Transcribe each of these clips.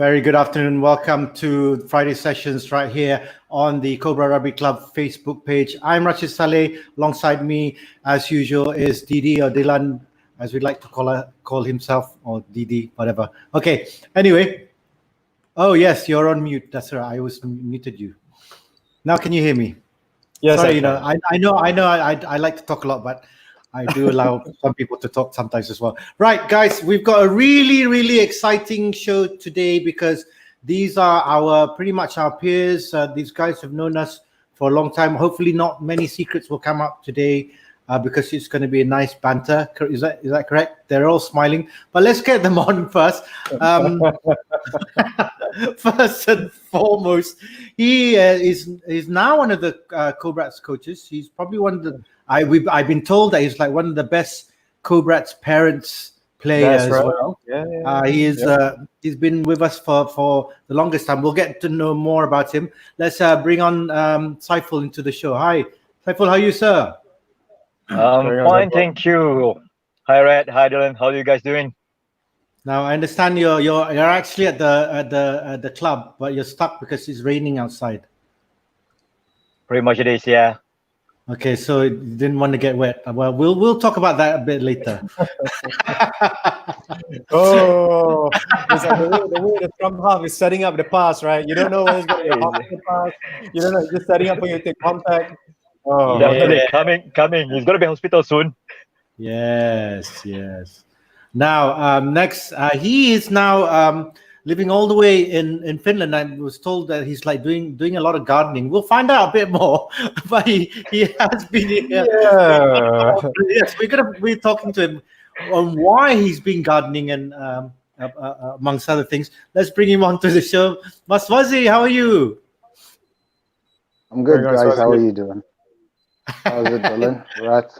Very good afternoon. Welcome to Friday sessions right here on the Cobra Rugby Club Facebook page. I'm Rashid Saleh. Alongside me, as usual, is Didi or Dylan, as we'd like to call himself, or Didi, whatever. Okay. Anyway. Oh yes, you're on mute. That's right. I was muted you. Now can you hear me? Yes. Sorry, I know. I like to talk a lot, but I do allow some people to talk sometimes as well. Right, guys, we've got a really exciting show today because these are pretty much our peers. These guys have known us for a long time. Hopefully not many secrets will come up today because it's going to be a nice banter. Is that correct? They're all smiling, but let's get them on first. First and foremost, he is now one of the Cobra's coaches. He's probably one of the I've been told that he's like one of the best Cobra's parents players as well. He's been with us for the longest time. We'll get to know more about him. Let's bring on Saiful into the show. Hi, Saiful. How are you, sir? Fine, thank you. Hi, Red. Hi, Dylan. How are you guys doing? Now I understand you're actually at the club, but you're stuck because it's raining outside. Pretty much it is, yeah. Okay, so you didn't want to get wet. Well, we'll talk about that a bit later. It's like the way the Trump half is setting up the pass, right? You don't know when it's going to be off the pass. You don't know, just setting up when you take contact. Oh, definitely coming. He's going to be in hospital soon. Yes. Now, next, he is now living all the way in Finland. I was told that he's like doing a lot of gardening. We'll find out a bit more, but he has been here. Yeah. Yes, we're talking to him on why he's been gardening and amongst other things. Let's bring him on to the show. Swazi, how are you? I'm good, guys. How are you doing? How's it, Dylan? Rat.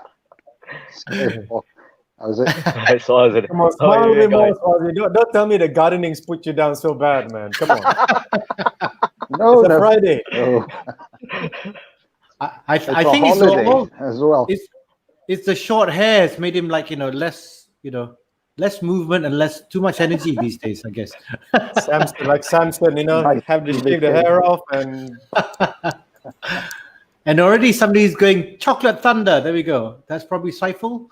How's it? I saw it. Come on, smile a bit more, Swazi. Don't tell me the gardening's put you down so bad, man. Come on. No, it's a Friday. No. I think it's all, as well. It's the short hair. It's made him like less movement and less too much energy these days, I guess. Samson, have to shave the hair off and. And already somebody's going chocolate thunder. There we go. That's probably Saiful.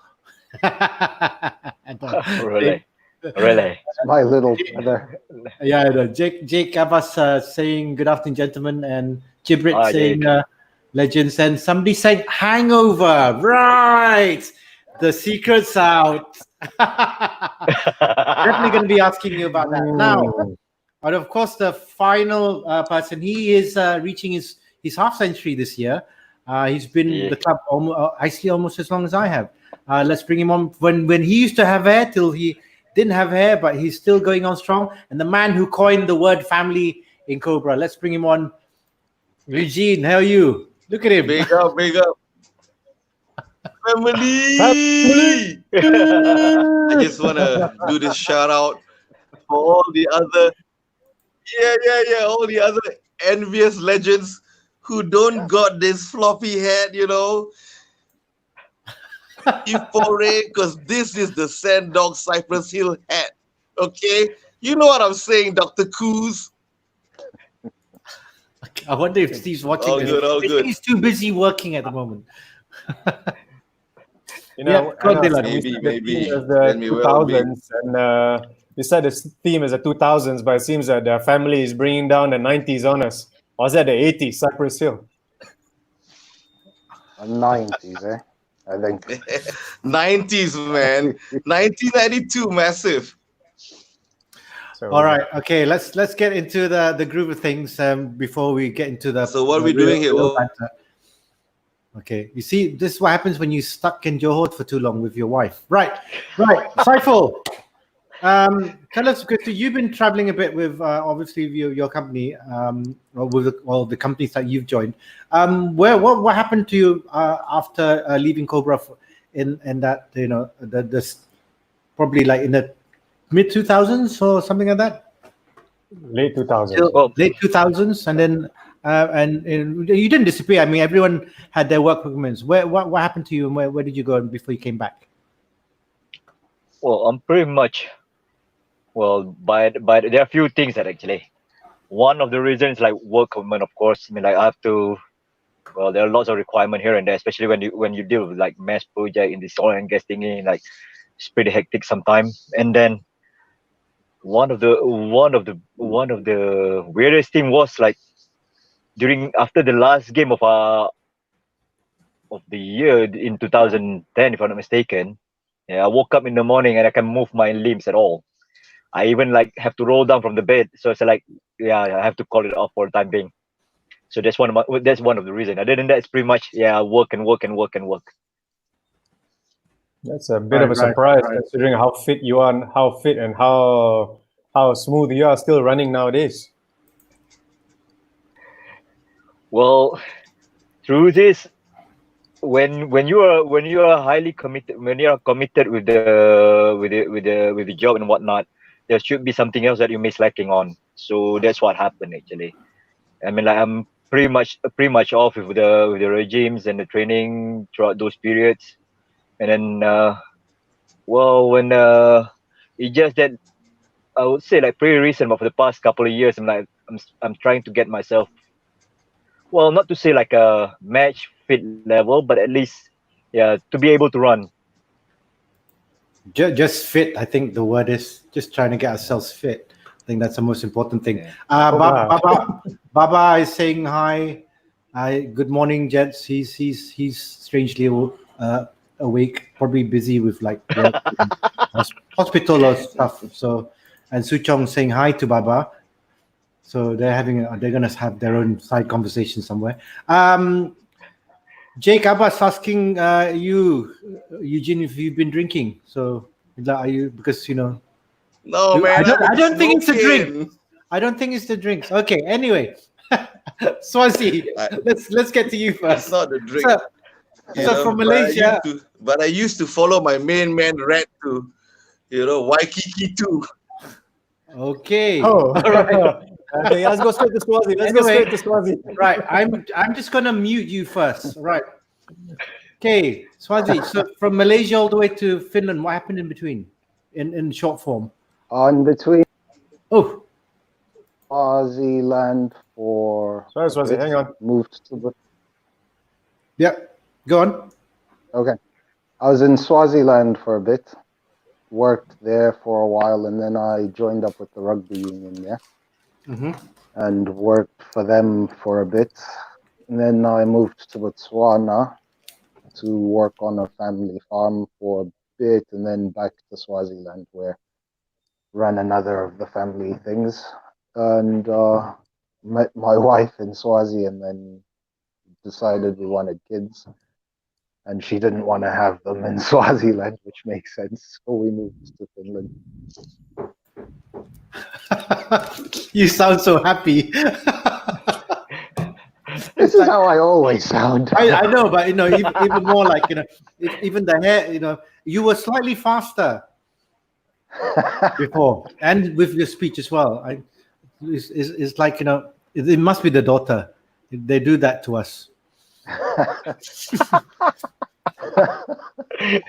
Really? It's my little brother. Yeah, I know. Jake Abbas saying good afternoon, gentlemen, and Gibrit saying legends, and somebody said hangover. Right, the secret's out. Definitely going to be asking you about that now. And of course, the final person, he is reaching his half century this year. He's been in the club almost as long as I have. Let's bring him on. When he used to have hair, till he didn't have hair, but he's still going on strong. And the man who coined the word family in Cobra. Let's bring him on. Eugen, how are you? Look at him. Big up. Family. I just want to do this shout out for all the other, all the other envious legends who don't got this floppy head, because this is the Sand Dog Cypress Hill hat. Okay, you know what I'm saying, Dr. Coos. I wonder if Steve's watching. All good. He's too busy working at the moment. Maybe. The 2000s, and you said the theme is the 2000s, but it seems that the family is bringing down the 90s on us. Or was that the 80s, Cypress Hill? 90s, I think. 90s, man. 1992, massive. All right, okay. Let's get into the groove of things before we get into the. So what are we doing here? Okay, you see, this is what happens when you stuck in Johor for too long with your wife. Right. Saiful, tell us, because you've been traveling a bit with obviously your company, or with the companies that you've joined. What happened to you after leaving Cobra in that the probably like in the mid 2000s or something like that? Late 2000s. Late 2000s, and then and you didn't disappear. I mean, everyone had their work commitments. What happened to you, and where did you go before you came back? Well, I'm pretty much well, but there are a few things that actually. One of the reasons like work commitment, of course. I mean, like I have to. Well, there are lots of requirement here and there, especially when you deal with like mass project in this oil and gas thingy. Like it's pretty hectic sometimes. And then one of the weirdest thing was like during after the last game of the year in 2010, if I'm not mistaken. Yeah, I woke up in the morning and I can move my limbs at all. I even like have to roll down from the bed. So it's like, yeah, I have to call it off for the time being. So that's one of the reasons. Other than that, it's pretty much work and work and work and work. That's a bit of a surprise considering how fit you are, and how fit and how smooth you are still running nowadays. Well, through this, when you are highly committed, when you are committed with the job and whatnot, there should be something else that you may slacking on. So that's what happened actually. I mean, like I'm pretty much off with the regimes and the training throughout those periods, and then when it's just that I would say like pretty recent, but for the past couple of years, I'm trying to get myself, well, not to say like a match fit level, but at least to be able to run. Just fit. I think the word is just trying to get ourselves fit. I think that's the most important thing. Baba is saying hi. Good morning, gents. He's strangely awake, probably busy with like work hospital or stuff. So, and Suchong saying hi to Baba. So they're gonna have their own side conversation somewhere. Jake Abbas asking you, Eugen, if you've been drinking. So are you, because No, man. I don't think it's a drink. I don't think it's the drinks. Okay, anyway. Swazi, let's get to you first. It's not the drink. So from Malaysia. But I used to follow my main man Red to, Waikiki too. Okay. Oh, all right. Okay, let's go straight to Swazi. Right, I'm just gonna mute you first. Right. Okay, Swazi. So from Malaysia all the way to Finland, what happened in between? In short form. In between. Oh. Swaziland for. Sorry, Swazi, hang on. Moved to the. Yep. Go on. Okay. I was in Swaziland for a bit, worked there for a while, and then I joined up with the rugby union there. Mm-hmm. And worked for them for a bit. And then I moved to Botswana to work on a family farm for a bit, and then back to Swaziland where ran another of the family things, and met my wife in Swazi, and then decided we wanted kids, and she didn't want to have them in Swaziland, which makes sense, so we moved to Finland. You sound so happy. This is how I always sound. I know, but even more like even the hair. You were slightly faster before, and with your speech as well. It's like it must be the daughter. They do that to us.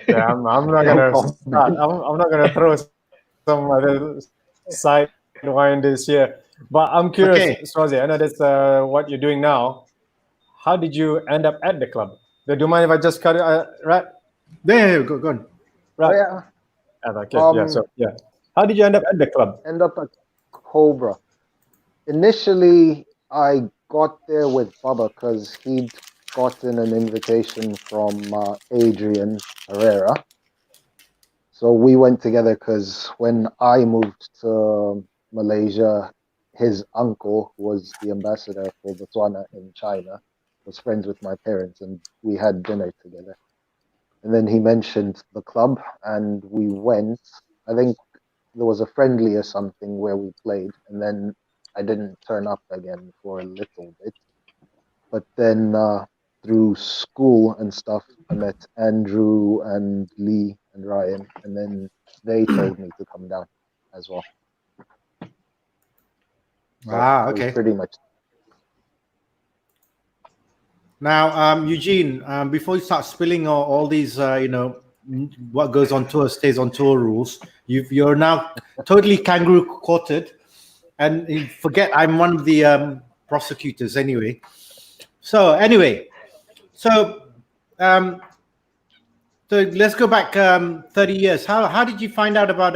Yeah, I'm not gonna start. I'm not gonna throw some other side wind this year. But I'm curious, Swazi. I know that's what you're doing now. How did you end up at the club? Do you mind if I just cut it? Right? Yeah, go on. Right. Oh, yeah. Okay. How did you end up at the club? End up at Cobra. Initially, I got there with Baba because he'd gotten an invitation from Adrian Herrera. So we went together because when I moved to Malaysia, his uncle was the ambassador for Botswana in China, was friends with my parents, and we had dinner together. And then he mentioned the club, and we went. I think there was a friendly or something where we played, and then I didn't turn up again for a little bit. But then through school and stuff, I met Andrew and Lee and Ryan, and then they told me to come down as well. So okay. Pretty much. Now, Eugene, before you start spilling all these, what goes on tour stays on tour rules, You're now totally kangaroo courted, and you forget I'm one of the prosecutors anyway. So let's go back 30 years. How did you find out about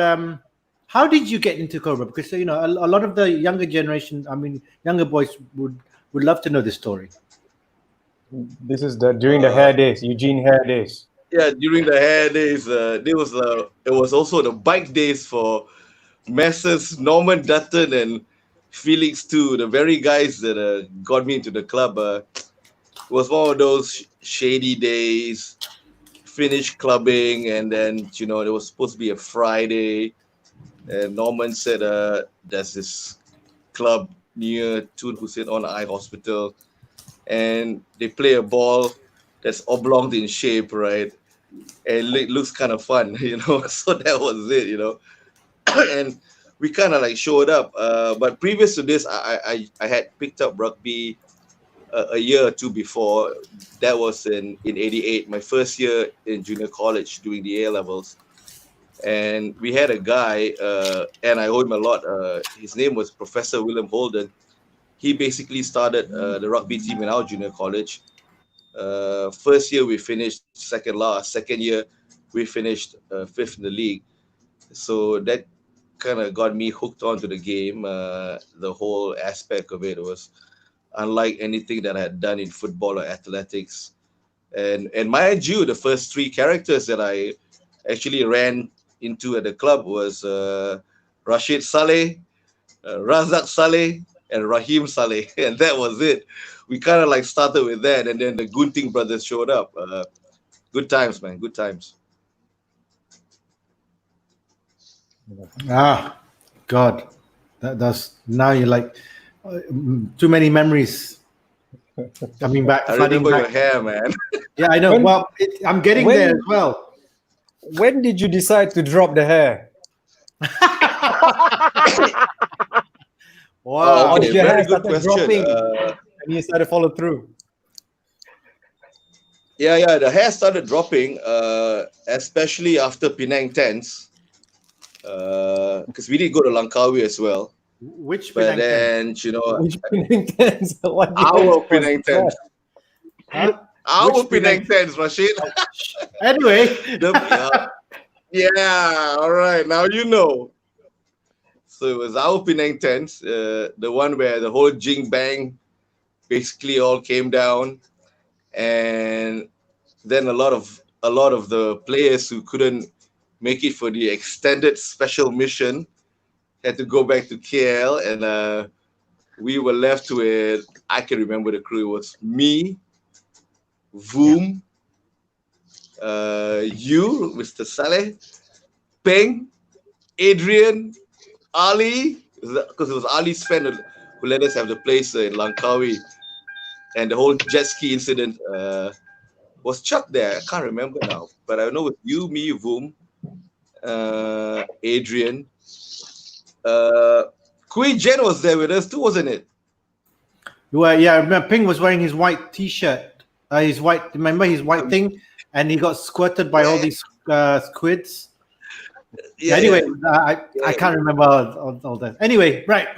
how did you get into Cobra? Because a lot of the younger generation, younger boys would love to know this story. This is during the hair days, Eugen hair days. Yeah, during the hair days, it was also the bike days for Messrs. Norman Dutton and Felix too, the very guys that got me into the club. It was one of those shady days, finished clubbing, and then it was supposed to be a Friday, and Norman said there's this club near Tun Hussein on Eye Hospital, and they play a ball that's oblong in shape, right? And it looks kind of fun, so that was it, and we kind of like showed up, but previous to this I had picked up rugby a year or two before. That was in 88, my first year in junior college doing the A levels, and we had a guy, and I owe him a lot. His name was Professor William Holden. He basically started the rugby team in our junior college. First year we finished second last. Second year we finished fifth in the league. So that kind of got me hooked onto the game. The whole aspect of it was unlike anything that I had done in football or athletics. And mind you, the first three characters that I actually ran into at the club was Rashid Saleh, Razak Saleh, and Rahim Saleh, and that was it. We kind of like started with that, and then the Gunting brothers showed up. Good times, man. Good times. God, that's now you're like too many memories coming back. I remember your hair, man. Yeah, I know. I'm getting there as well. When did you decide to drop the hair? Wow, Or did your very hair good started question. dropping and you started to follow through? Yeah, the hair started dropping, especially after Penang Tens, because we did go to Langkawi as well. Which But Penang then, Which Penang Tens? our Penang Tens. Huh? Our Which Penang Tens, Rashid. Anyway, yeah, all right, now you know. So it was our Penang Tens, the one where the whole Jing Bang basically all came down, and then a lot of the players who couldn't make it for the extended special mission had to go back to KL, and we were left with, I can remember the crew. It was me, Voom, you, Mr. Saleh, Peng, Adrian, Ali, because it was Ali's friend who let us have the place in Langkawi, and the whole jet ski incident. Was Chuck there? I can't remember now, but I know it was you, me, Voom, Adrian. Kui Jen was there with us too, wasn't it? well, yeah, I remember Ping was wearing his white T-shirt, his white. Remember his white thing, and he got squirted by all these squids. Yeah, anyway, I can't remember all that. Anyway, right.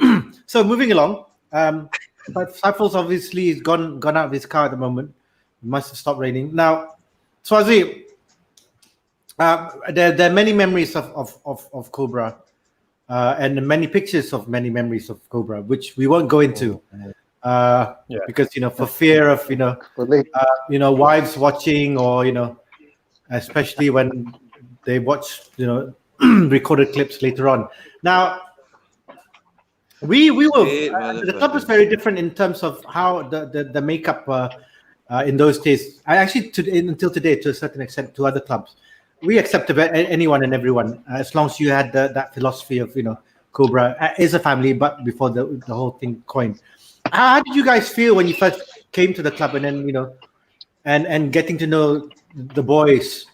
So moving along, but Saiful's obviously gone out of his car at the moment. It must have stopped raining now. Swazi, there are many memories of Cobra, and many pictures of many memories of Cobra, which we won't go into, because for fear of wives watching, or especially when they watch recorded clips later on. Now, we will. The club was very different in terms of how the makeup in those days. I actually until today, to a certain extent, to other clubs, we accept anyone and everyone as long as you had that philosophy of Cobra is a family, but before the whole thing coined. How did you guys feel when you first came to the club, and then and getting to know the boys?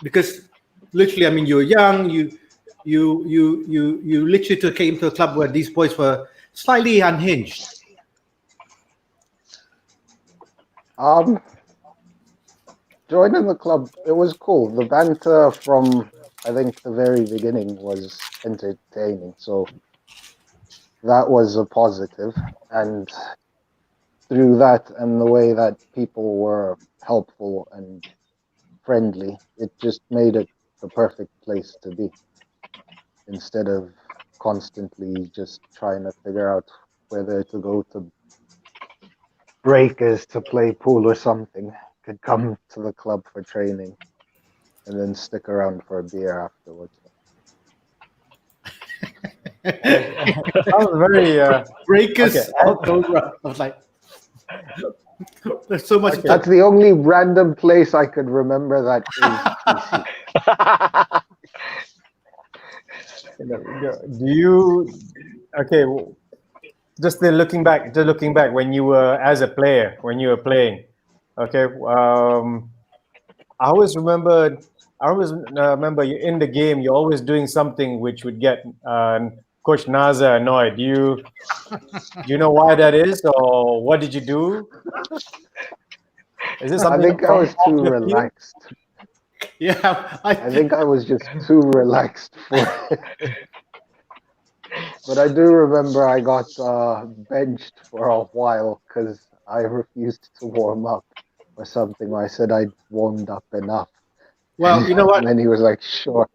Because literally, I mean, you were young. You literally came to a club where these boys were slightly unhinged. Joining the club, it was cool. The banter from I think the very beginning was entertaining. So that was a positive. And through that and the way that people were helpful and friendly, it just made it the perfect place to be instead of constantly just trying to figure out whether to go to breakers to play pool or something. Could come to the club for training and then stick around for a beer afterwards. That was very Breakers okay. or Cobra. I was like, there's so much. Okay. That's the only random place I could remember that is PC. Do you okay? Just looking back, when you were as a player, when you were playing, okay. I always remember you in the game. You're always doing something which would get Coach Naza annoyed. Do you know why that is, or what did you do? Is it I something? think I was too relaxed. Yeah, I think I was just too relaxed for it. But I do remember I got benched for a while because I refused to warm up or something. I said I'd warmed up enough. Well, you know what? And then he was like, "Sure."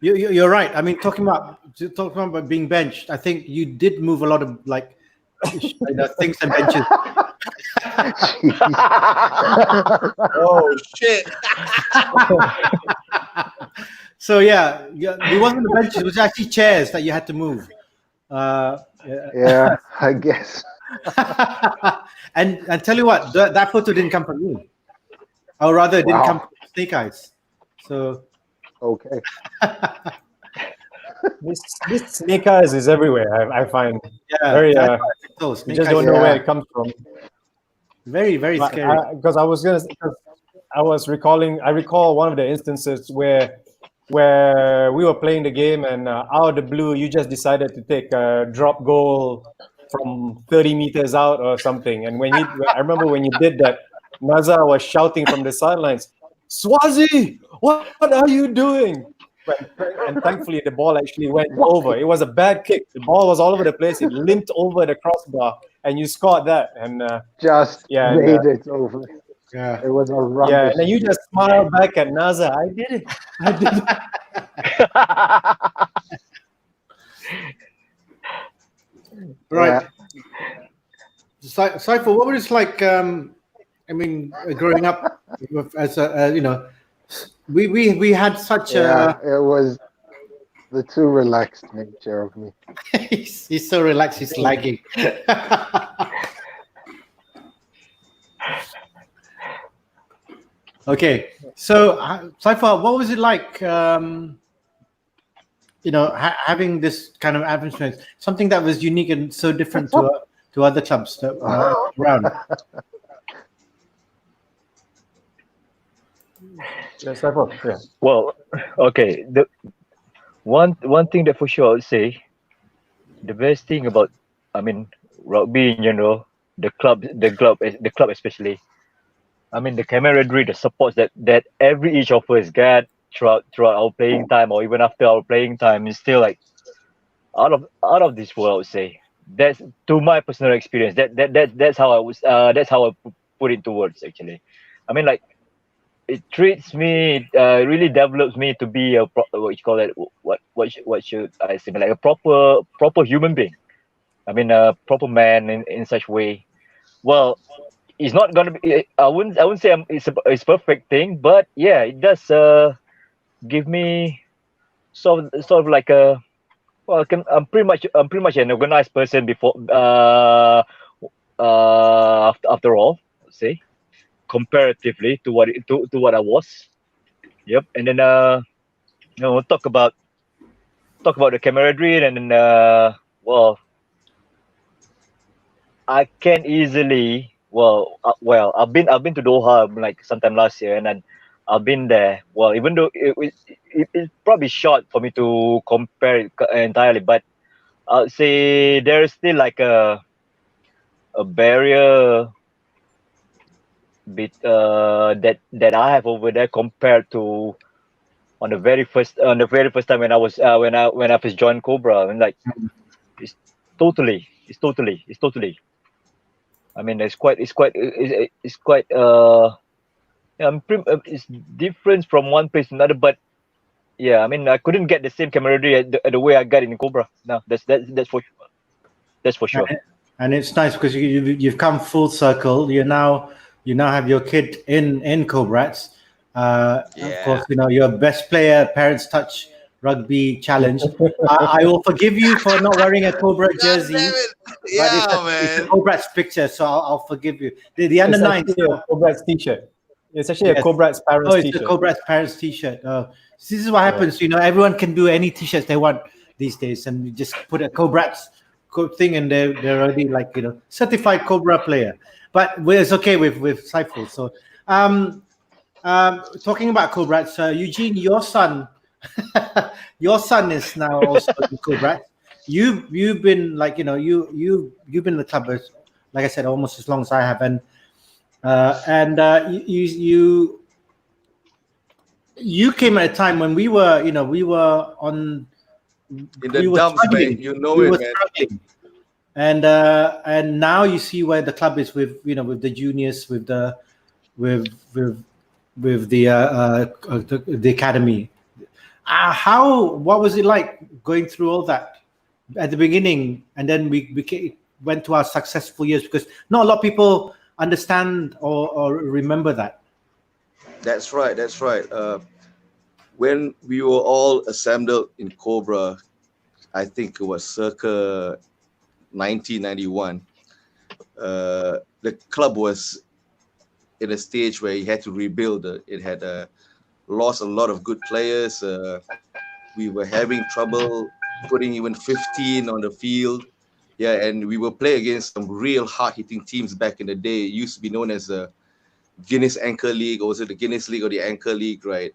You're right. I mean, talking about being benched, I think you did move a lot of like things and benches. Oh shit! So yeah, it wasn't the benches; it was actually chairs that you had to move. Yeah, I guess. and tell you what, that photo didn't come from me, or rather, it didn't come from Snake Eyes. So okay. This Snake Eyes is everywhere. I find very. You just don't know where it comes from. Very, very scary. Because I recall one of the instances where we were playing the game and out of the blue you just decided to take a drop goal from 30 meters out or something. And I remember when you did that, Naza was shouting from the sidelines, "Swazi, what are you doing?" And thankfully the ball actually went over. It was a bad kick. The ball was all over the place. It limped over the crossbar, and you scored that. And just made it over. Yeah, it was a rubbish. Yeah, and then you just smile back at Naza. I did it. Right. Yeah. Saiful, what was it like? I mean, growing up as a we had such a. It was the too relaxed nature of me. he's so relaxed. He's lagging. Okay, so Saiful, what was it like? Having this kind of atmosphere, something that was unique and so different to other clubs that around. Yeah. Well, okay. The one thing that for sure I would say, the best thing about, rugby in general, the club especially. I mean, the camaraderie, the support that every each of us get throughout our playing time, or even after our playing time, is still like out of this world. I would say that's, to my personal experience. That's how I put it into words. Actually, I mean, like, it treats me, really develops me to be a what you call it? What should I say? Like a proper human being. I mean, a proper man in such way. Well, it's not gonna be. I wouldn't say it's a perfect thing, but yeah, it does give me sort of like a. Well, I'm pretty much an organized person before. After all, let's say, comparatively to what I was. Yep, and then talk about the camaraderie, and then well, I can easily. I've been to Doha like sometime last year, and then I've been there. Well, even though it's probably short for me to compare it entirely, but I'd say there is still like a barrier that I have over there compared to on the very first time when I was when I first joined Cobra, and like it's totally. I mean, it's quite it's different from one place to another, but yeah, I mean, I couldn't get the same camaraderie the way I got in Cobra. No, that's for sure. That's for sure. And it's nice because you've come full circle. You now have your kid in Cobrats. Of course, your best player, Parents Touch Rugby Challenge. I will forgive you for not wearing a Cobra jersey. God damn it. But it's a Cobrats picture, so I'll forgive you. The under nine. It's a Cobrats t-shirt. It's actually a Cobrats Parents t-shirt. T-shirt. A Cobrats Parents t-shirt. This is what happens. Everyone can do any t-shirts they want these days, and you just put a Cobrats thing, and they're already like certified Cobra player. But it's okay with Saiful. So, talking about Cobrats, Eugene, your son is now also in Cobrats. You've been like you've been in the club as, like I said, almost as long as I have, and you came at a time when we were on in the dumps, man. We were struggling. And now you see where the club is with with the juniors, with the academy. What was it like going through all that at the beginning, and then we went to our successful years, because not a lot of people understand or remember that. That's right. When we were all assembled in Cobra, I think it was circa 1991. The club was in a stage where it had to rebuild. It had lost a lot of good players. We were having trouble putting even 15 on the field. Yeah, and we were playing against some real hard-hitting teams back in the day. It used to be known as the Guinness Anchor League, or was it the Guinness League or the Anchor League, right?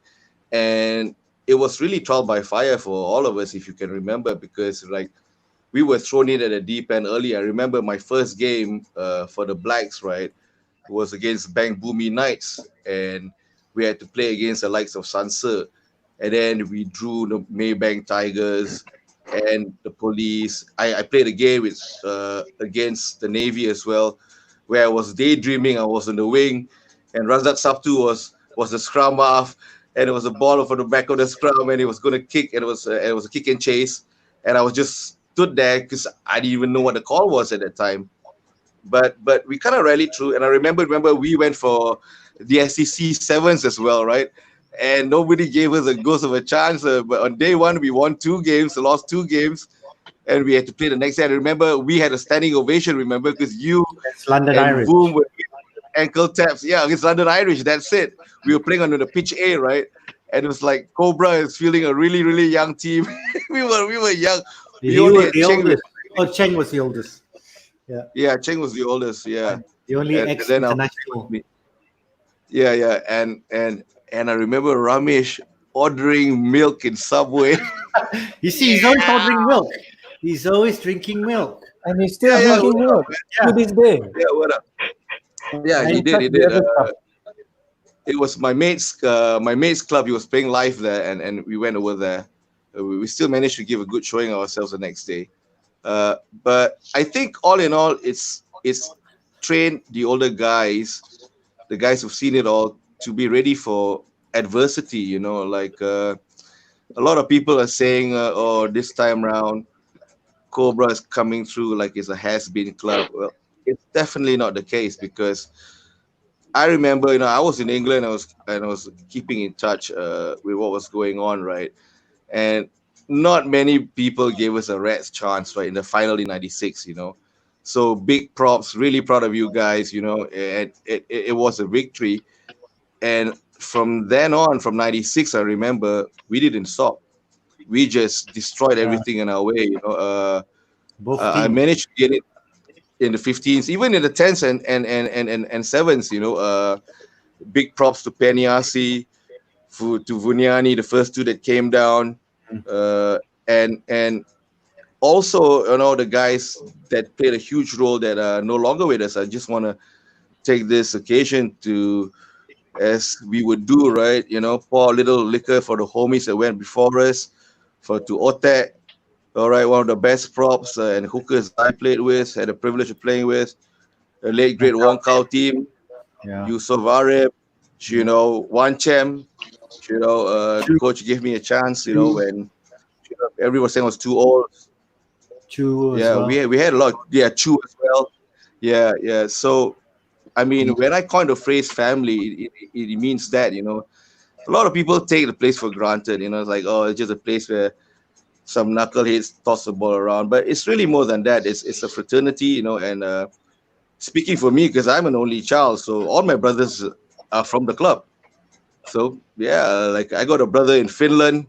And it was really trial by fire for all of us, if you can remember, because like we were thrown in at the deep end early. I remember my first game for the Blacks, right, was against Bang Boomy Knights, and we had to play against the likes of Sansa, and then we drew the Maybank Tigers and the Police. I played a game with against the Navy as well, where I was daydreaming. I was on the wing, and Razak Sabtu was the scrum half, and it was a ball from the back of the scrum, and he was going to kick, and it was a kick and chase, and I was just stood there because I didn't even know what the call was at that time. But we kind of rallied through, and I remember we went for the SEC sevens as well, right? And nobody gave us a ghost of a chance. But on day one, we won 2 games, lost 2 games, and we had to play the next day. I remember we had a standing ovation, because you London and Irish. Boom were ankle taps. Yeah, against London Irish. That's it. We were playing under the pitch A, right? And it was like Cobra is fielding a really, really young team. we were young. You were the oldest. Cheng was the oldest. Yeah, Cheng was the oldest. Yeah, the only ex-international. Yeah, and I remember Ramesh ordering milk in Subway. You see, he's always ordering milk. He's always drinking milk, and he's still drinking milk to this day. Yeah, what up? Yeah, he did. It was my mate's club. He was playing live there, and we went over there. We still managed to give a good showing ourselves the next day. But I think all in all, it's trained the older guys, the guys who've seen it all, to be ready for adversity. Like a lot of people are saying, "Oh, this time round, Cobra is coming through like it's a has-been club." Well, it's definitely not the case, because I remember, I was in England. I was keeping in touch with what was going on, right? And not many people gave us a rat's chance, right, in the final in '96. So big props, really proud of you guys. And it was a victory. And from then on, from '96, I remember we didn't stop. We just destroyed everything in our way. I managed to get it in the 15s, even in the 10s and 7s. Big props to Peniasi, to Vunyani, the first 2 that came down, and also the guys that played a huge role that are no longer with us. I just want to take this occasion to as we would do, right? Pour a little liquor for the homies that went before us, to Otek. All right, one of the best props and hookers I played with, had the privilege of playing with, the late great Wong Kao team, Yusuf Arif, Wan Chem, coach gave me a chance, when everyone was saying I was too old. Chu as Yeah, well. we had a lot. Yeah, Chu as well. Yeah. So, I mean, when I coined the phrase family, it means that, a lot of people take the place for granted. It's like, oh, it's just a place where some knuckleheads toss the ball around. But it's really more than that. It's a fraternity, and speaking for me, because I'm an only child, so all my brothers are from the club. So, yeah, like I got a brother in Finland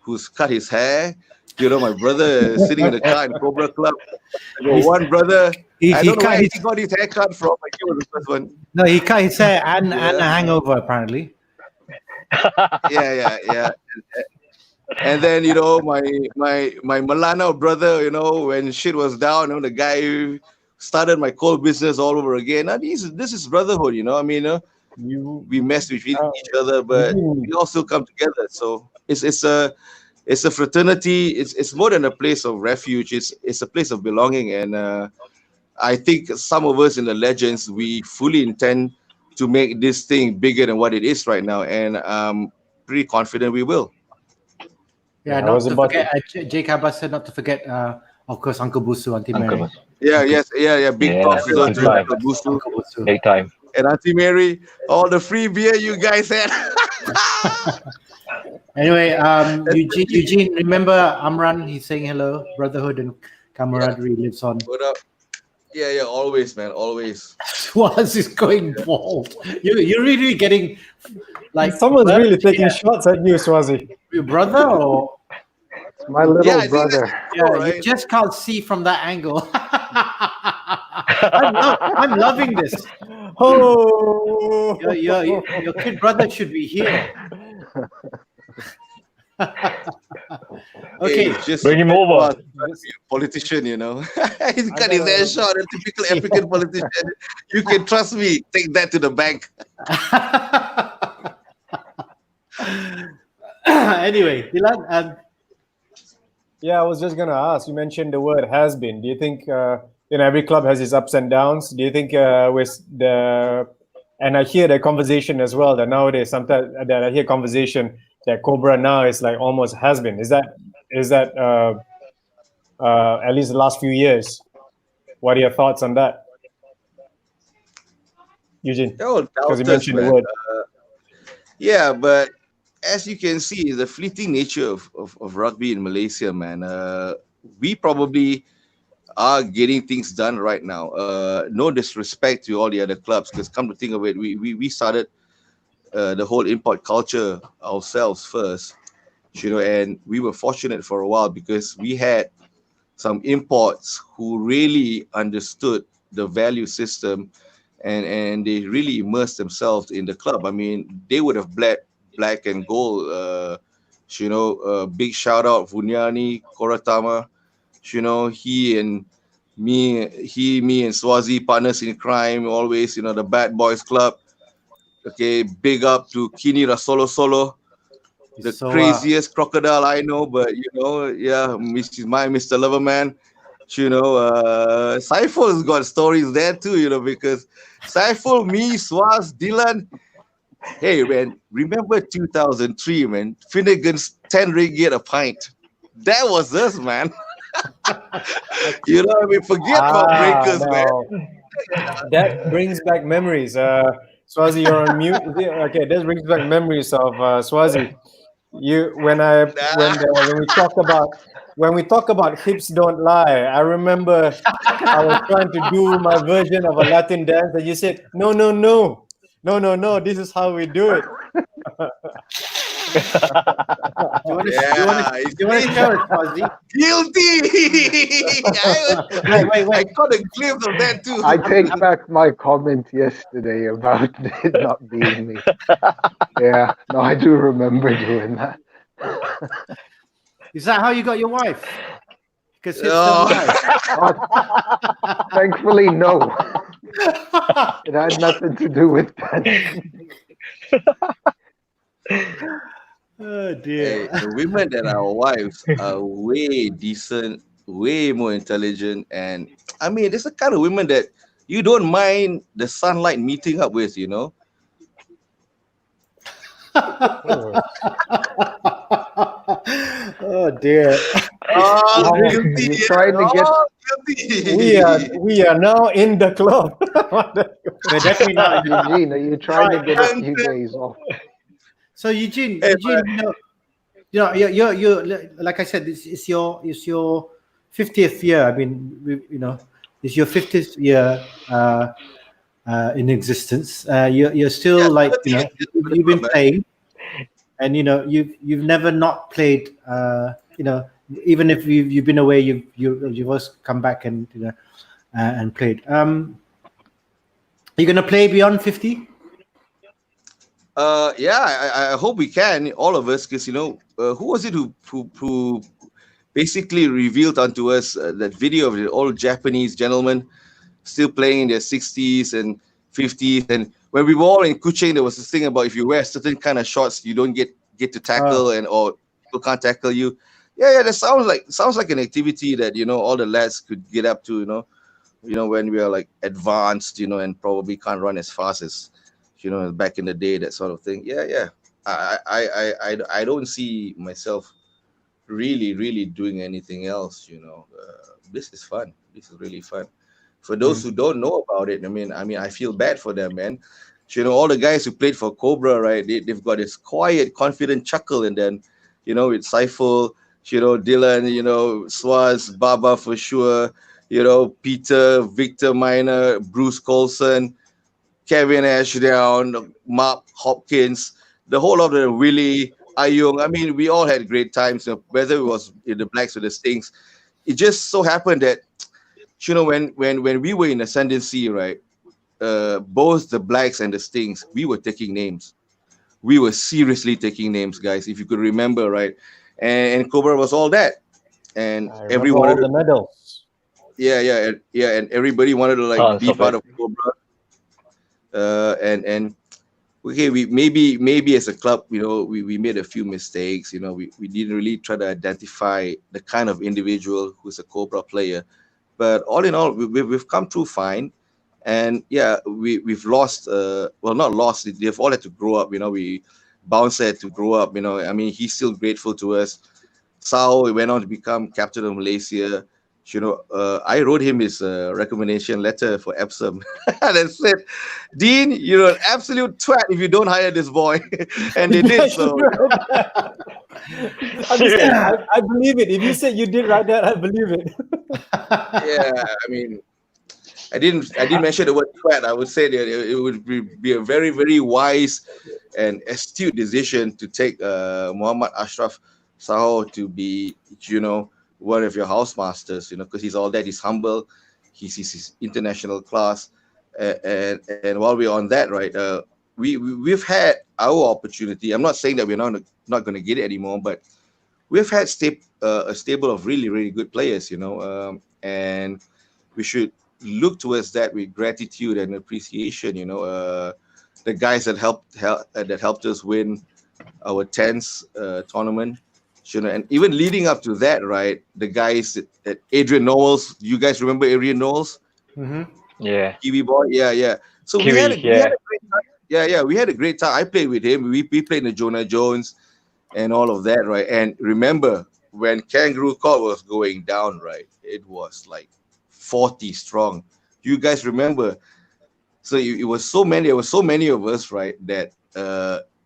who's cut his hair. My brother is sitting in the car in Cobra Club. I got one brother. I don't know where he got his haircut from. He was the first one. No, he cut his hair and a hangover, apparently. Yeah. And then my Milano brother, when shit was down, the guy who started my coal business all over again. Now, this is brotherhood, I mean, we mess with each other, but we also come together. So it's a fraternity. It's more than a place of refuge. It's a place of belonging, and I think some of us in the legends, we fully intend to make this thing bigger than what it is right now, and I'm pretty confident we will. Yeah, not to forget, Jake Abbas said not to forget, of course, Uncle Busu, Auntie Mary. Yeah. Big props to Uncle Busu. Big time. And Auntie Mary, all the free beer you guys had. Anyway, Eugene, remember Amran? He's saying hello. Brotherhood and camaraderie lives on. What up? Yeah, always, man, always. Swaz is going bald. You're really getting like someone's really taking shots at you, Swazi. Your brother or it's my little brother? You just can't see from that angle. I'm loving this. Oh, your kid brother should be here. Okay, just bring him over. Politician, he's got his hair short, a typical African politician. You can trust me. Take that to the bank. Anyway, Dylan. Yeah, I was just gonna ask. You mentioned the word "has been." Do you think every club has its ups and downs? Do you think with the and I hear the conversation as well that nowadays sometimes that I hear conversation that Cobra now is like almost has been. Is that at least the last few years? What are your thoughts on that, Eugen? Because you mentioned the word. Yeah, but as you can see, the fleeting nature of rugby in Malaysia, man. We probably are getting things done right now. No disrespect to all the other clubs, because come to think of it, we started the whole import culture ourselves first, and we were fortunate for a while because we had some imports who really understood the value system and they really immersed themselves in the club. I mean, they would have bled black and gold. Big shout out Vunyani Koratama. He and me and Swazi, partners in crime, always. The Bad Boys Club. Okay, big up to Kini Rasolo, the craziest crocodile I know, but Mr. Loverman. Saiful has got stories there too, because Saiful, me, Swaz, Dylan. Hey man, remember 2003, man? Finnegan's 10 ringgit a pint. That was us, man. Forget about breakers, man. That brings back memories. Swazi, you're on mute. Okay, that brings back memories of Swazi. When we talk about hips don't lie, I remember I was trying to do my version of a Latin dance, and you said, no, this is how we do it. Do you want to show it, Swazi? Guilty! Wait. I caught a glimpse of that too. I take back my comment yesterday about it not being me. Yeah, no, I do remember doing that. Is that how you got your wife? Because thankfully, no. It had nothing to do with that. Oh dear. The women that are wives are way decent, way more intelligent, and I mean, it's the kind of women that you don't mind the sunlight meeting up with, you know. Oh dear. Oh, You're guilty! trying to get. Guilty! We are now in the club. We're definitely not. Eugene, are you trying to get a few days off? So Eugene, Hey, you're like I said, it's your 50th year. I mean, it's your 50th year in existence. You're still like you've been playing, and you've never not played. Even if you've been away, you've always come back and and played. Are you gonna play beyond 50? I hope we can, all of us, because who was it who basically revealed unto us that video of the old Japanese gentleman still playing in their 60s and 50s, and when we were all in Kuching, there was this thing about if you wear certain kind of shorts, you don't get to tackle, or people can't tackle you. Yeah, that sounds like an activity that all the lads could get up to. When we are like advanced, and probably can't run as fast as back in the day, that sort of thing. Yeah. I don't see myself really doing anything else. This is fun. This is really fun. For those who don't know about it, I mean, I feel bad for them, man. All the guys who played for Cobra, right? They've got this quiet, confident chuckle, and then, it's Saiful, Dylan, Swazi, Baba for sure, Peter, Victor Minor, Bruce Colson, Kevin Ashdown, Mark Hopkins, the whole of them, Willie, Ayung. I mean, we all had great times, whether it was in the Blacks or the Stings. It just so happened that, when we were in ascendancy, right, both the Blacks and the Stings, we were taking names. We were seriously taking names, guys, if you could remember, right? And Cobra was all that. And everyone all the medals. Yeah, and everybody wanted to be part of Cobra. And okay, we maybe as a club, we made a few mistakes. We didn't really try to identify the kind of individual who's a Cobra player. But all in all, we've come through fine. And yeah, we've lost. Not lost. They've all had to grow up. Bouncer had to grow up. I mean, he's still grateful to us. Sao went on to become captain of Malaysia. I wrote him his recommendation letter for Epsom that said, "Dean, you're an absolute twat if you don't hire this boy." And they did so. I believe it. If you said you did write that, I believe it. Yeah, I mean, I didn't mention the word twat. I would say that it would be a very, very wise and astute decision to take Muhammad Ashraf Saho to be, one of your house masters, because he's all that. He's humble, he's international class, and while we're on that, right, we've had our opportunity. I'm not saying that we're not going to get it anymore, but we've had a stable of really, really good players, and we should look towards that with gratitude and appreciation. The guys that helped us win our 10th tournament. And even leading up to that, right, the guys at Adrian Knowles, you guys remember Adrian Knowles? Mm-hmm. Yeah. Kiwi boy, yeah. So we had a great time. Yeah, we had a great time. I played with him. We played in the Jonah Jones and all of that, right? And remember, when Kangaroo Court was going down, right, it was like 40 strong. You guys remember? So it was so many. There were so many of us, right, that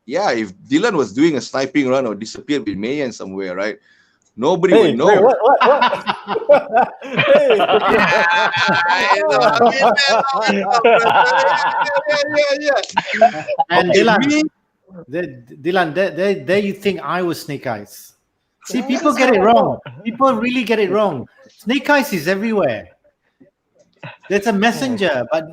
if Dylan was doing a sniping run or disappeared with Mayan somewhere, right, nobody would know. Wait, what? Hey. And Dylan, there you think I was Snake Eyes. See, people get it wrong. People really get it wrong. Snake Eyes is everywhere. There's a messenger, but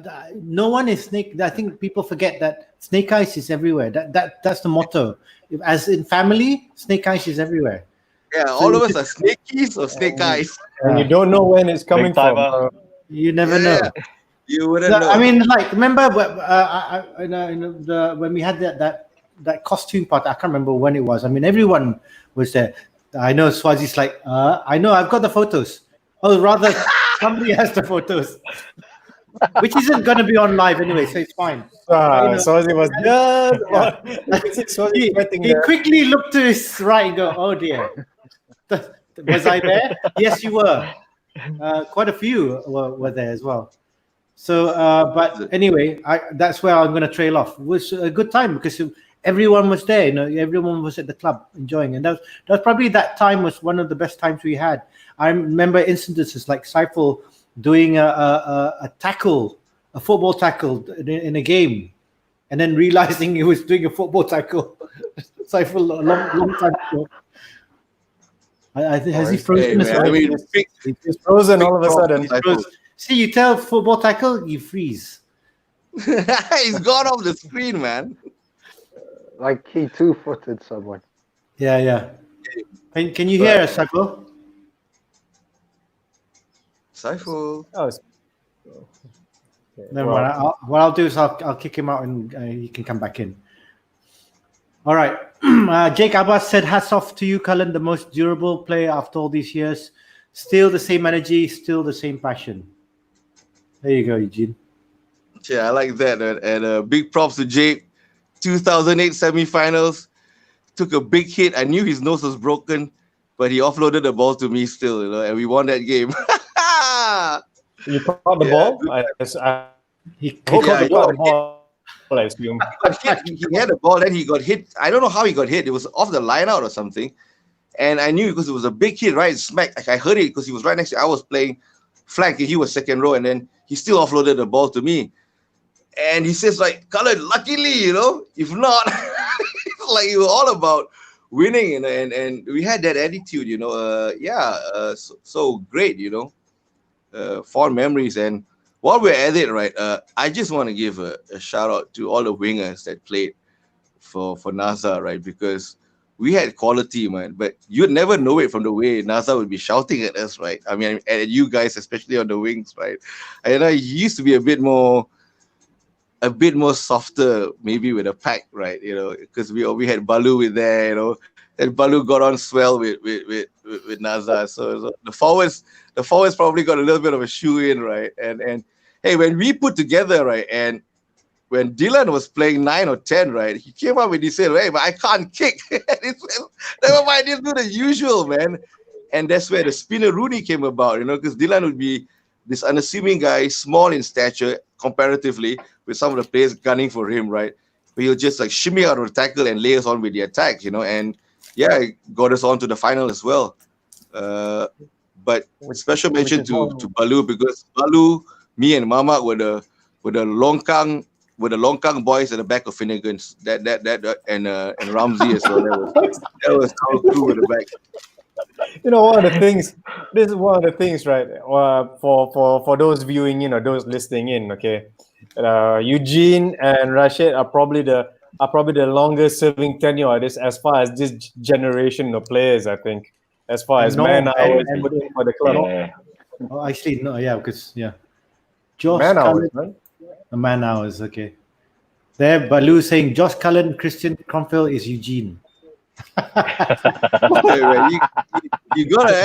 no one is Snake. I think people forget that Snake Eyes is everywhere. That's the motto. As in family, Snake Eyes is everywhere. Yeah, so all of us are Snakies or Snake Eyes. And you don't know when it's coming from. You never know. You wouldn't know. I mean, like, remember when we had that costume party? I can't remember when it was. I mean, everyone was there. I know Swazi's like, I know, I've got the photos. Oh, rather, somebody has the photos, which isn't going to be on live anyway, so it's fine. Swazi was He quickly looked to his right and go, oh dear. Was I there? Yes, you were. Quite a few were there as well. So, but anyway, that's where I'm going to trail off. It was a good time because everyone was there. You know, everyone was at the club enjoying, and that was probably that time was one of the best times we had. I remember instances like Saiful doing a tackle, a football tackle in a game, and then realizing he was doing a football tackle. Saiful a long time ago. I think has he frozen? He's frozen all of a sudden. See, you tell football tackle, you freeze. He's gone off the screen, man. Like he two-footed someone. Yeah. Can you hear us, Saiful? Saiful. Never mind. What I'll do is I'll kick him out and he can come back in. All right. Jake Abbas said, hats off to you, Cullen, the most durable player after all these years. Still the same energy, still the same passion. There you go, Eugene. Yeah, I like that. And big props to Jake. 2008 semifinals. Took a big hit. I knew his nose was broken, but he offloaded the ball to me still, and we won that game. You caught the ball? He caught the ball. I assume. He had the ball, then he got hit. I don't know how he got hit. It was off the line out or something. And I knew because it was a big hit, right? Smack. Like I heard it because he was right next to me. I was playing flank and he was second row, and then he still offloaded the ball to me. And he says, like, Cullen, luckily, if not, it's like you were all about winning, and we had that attitude, so great, fond memories. And while we're at it, right, I just want to give a shout out to all the wingers that played for NASA, right, because we had quality, man, but you'd never know it from the way NASA would be shouting at us, right? I mean, at you guys, especially on the wings, right? And I used to be a bit more softer, maybe with a pack, right? Because we had Balu with there, and Balu got on swell with NASA. So the forwards probably got a little bit of a shoe in, right? And hey, when we put together, right, and when Dylan was playing 9 or 10, right, he came up and he said, hey, but I can't kick. Never mind, just do the usual, man. And that's where the spinner Rooney came about, because Dylan would be this unassuming guy, small in stature comparatively, with some of the players gunning for him, right? But he'll just like shimmy out of the tackle and lay us on with the attack, and yeah, it got us on to the final as well. But special mention to Balu, because Balu, me and Mama were the longkang boys at the back of Finnegan's. That and Ramsey as well. That was our crew at the back. One of the things. This is one of the things, right? For those viewing, those listening in, okay. Eugene and Rashid are probably the longest serving tenure as far as this generation of players, I think. As far as man hours put in for the club. Yeah. Oh, actually, no, yeah, because Josh man Cullen, hours, man. Man hours, okay. There, Balu saying Josh Cullen, Christian Cromwell is Eugene. Hey, man, you gotta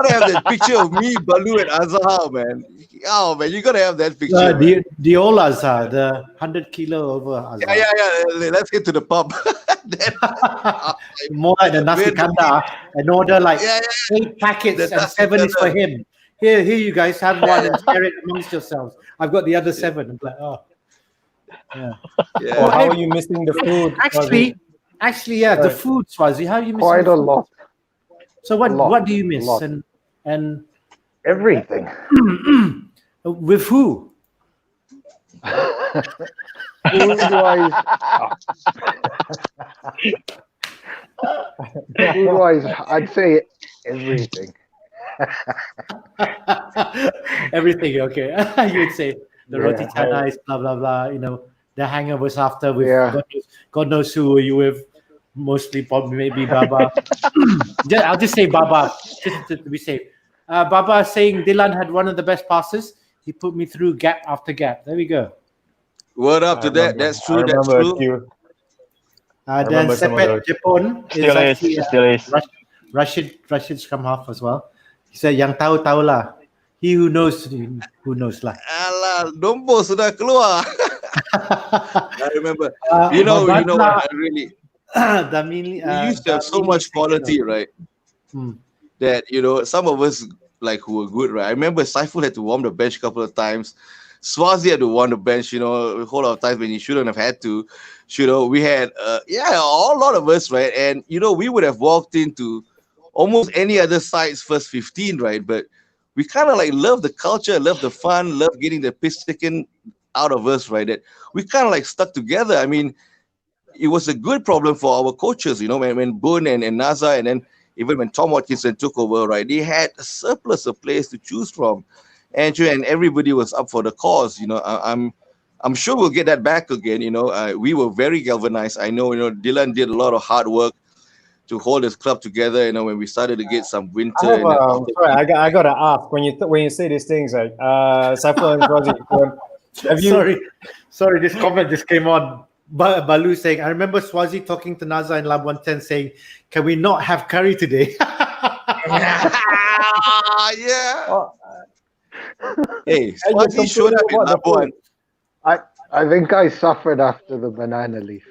have that picture of me, Balu, and Azhar, man. Oh man, you gotta have that picture. The old Azhar, the 100 kilo over Azhar. Yeah. Let's get to the pub. More like the Nasi Kanda, and order like 8 packets and 7 is for him. Here, you guys have one and share it amongst yourselves. I've got the other 7. I'm like, oh. Yeah. Well, how are you missing the food? Actually, yeah, the food, Swazi. How are you missing quite a lot? So what do you miss? And everything. With who? Food-wise, I'd say everything. Everything, okay. You'd say the roti canais, blah blah blah. The hangovers after with God knows who were you with. Mostly, probably, maybe Baba. I'll just say Baba, just to be safe. Baba saying Dylan had one of the best passes. He put me through gap after gap. There we go. Word up to that. That's true. That's true. Then Sepet Jepun Still is. Rashid scrum half as well. He said, "Yang tahu lah. He who knows lah." Alah, nombor sudah keluar. I remember. You know what? I really. We used to have so much quality, right? That some of us who were good, right? I remember Saiful had to warm the bench a couple of times. Swazi had to warm the bench, a whole lot of times when he shouldn't have had to. We had a lot of us, right? And we would have walked into almost any other side's first 15, right? But we kind of love the culture, love the fun, love getting the piss taken out of us, right? That we kind of stuck together. I mean, it was a good problem for our coaches, when Boone and Naza, and then even when Tom Watkinson took over, right? They had a surplus of players to choose from. And everybody was up for the cause. I'm sure we'll get that back again. We were very galvanized. I know, Dylan did a lot of hard work to hold this club together. When we started to get some winter. I gotta ask when you say these things, like Saiful and Swazi. Sorry, this comment just came on. Balu saying, I remember Swazi talking to Naza in Lab 110 saying, "Can we not have curry today?" Yeah. Hey, Swazi showed up in Labuan. I think I suffered after the banana leaf.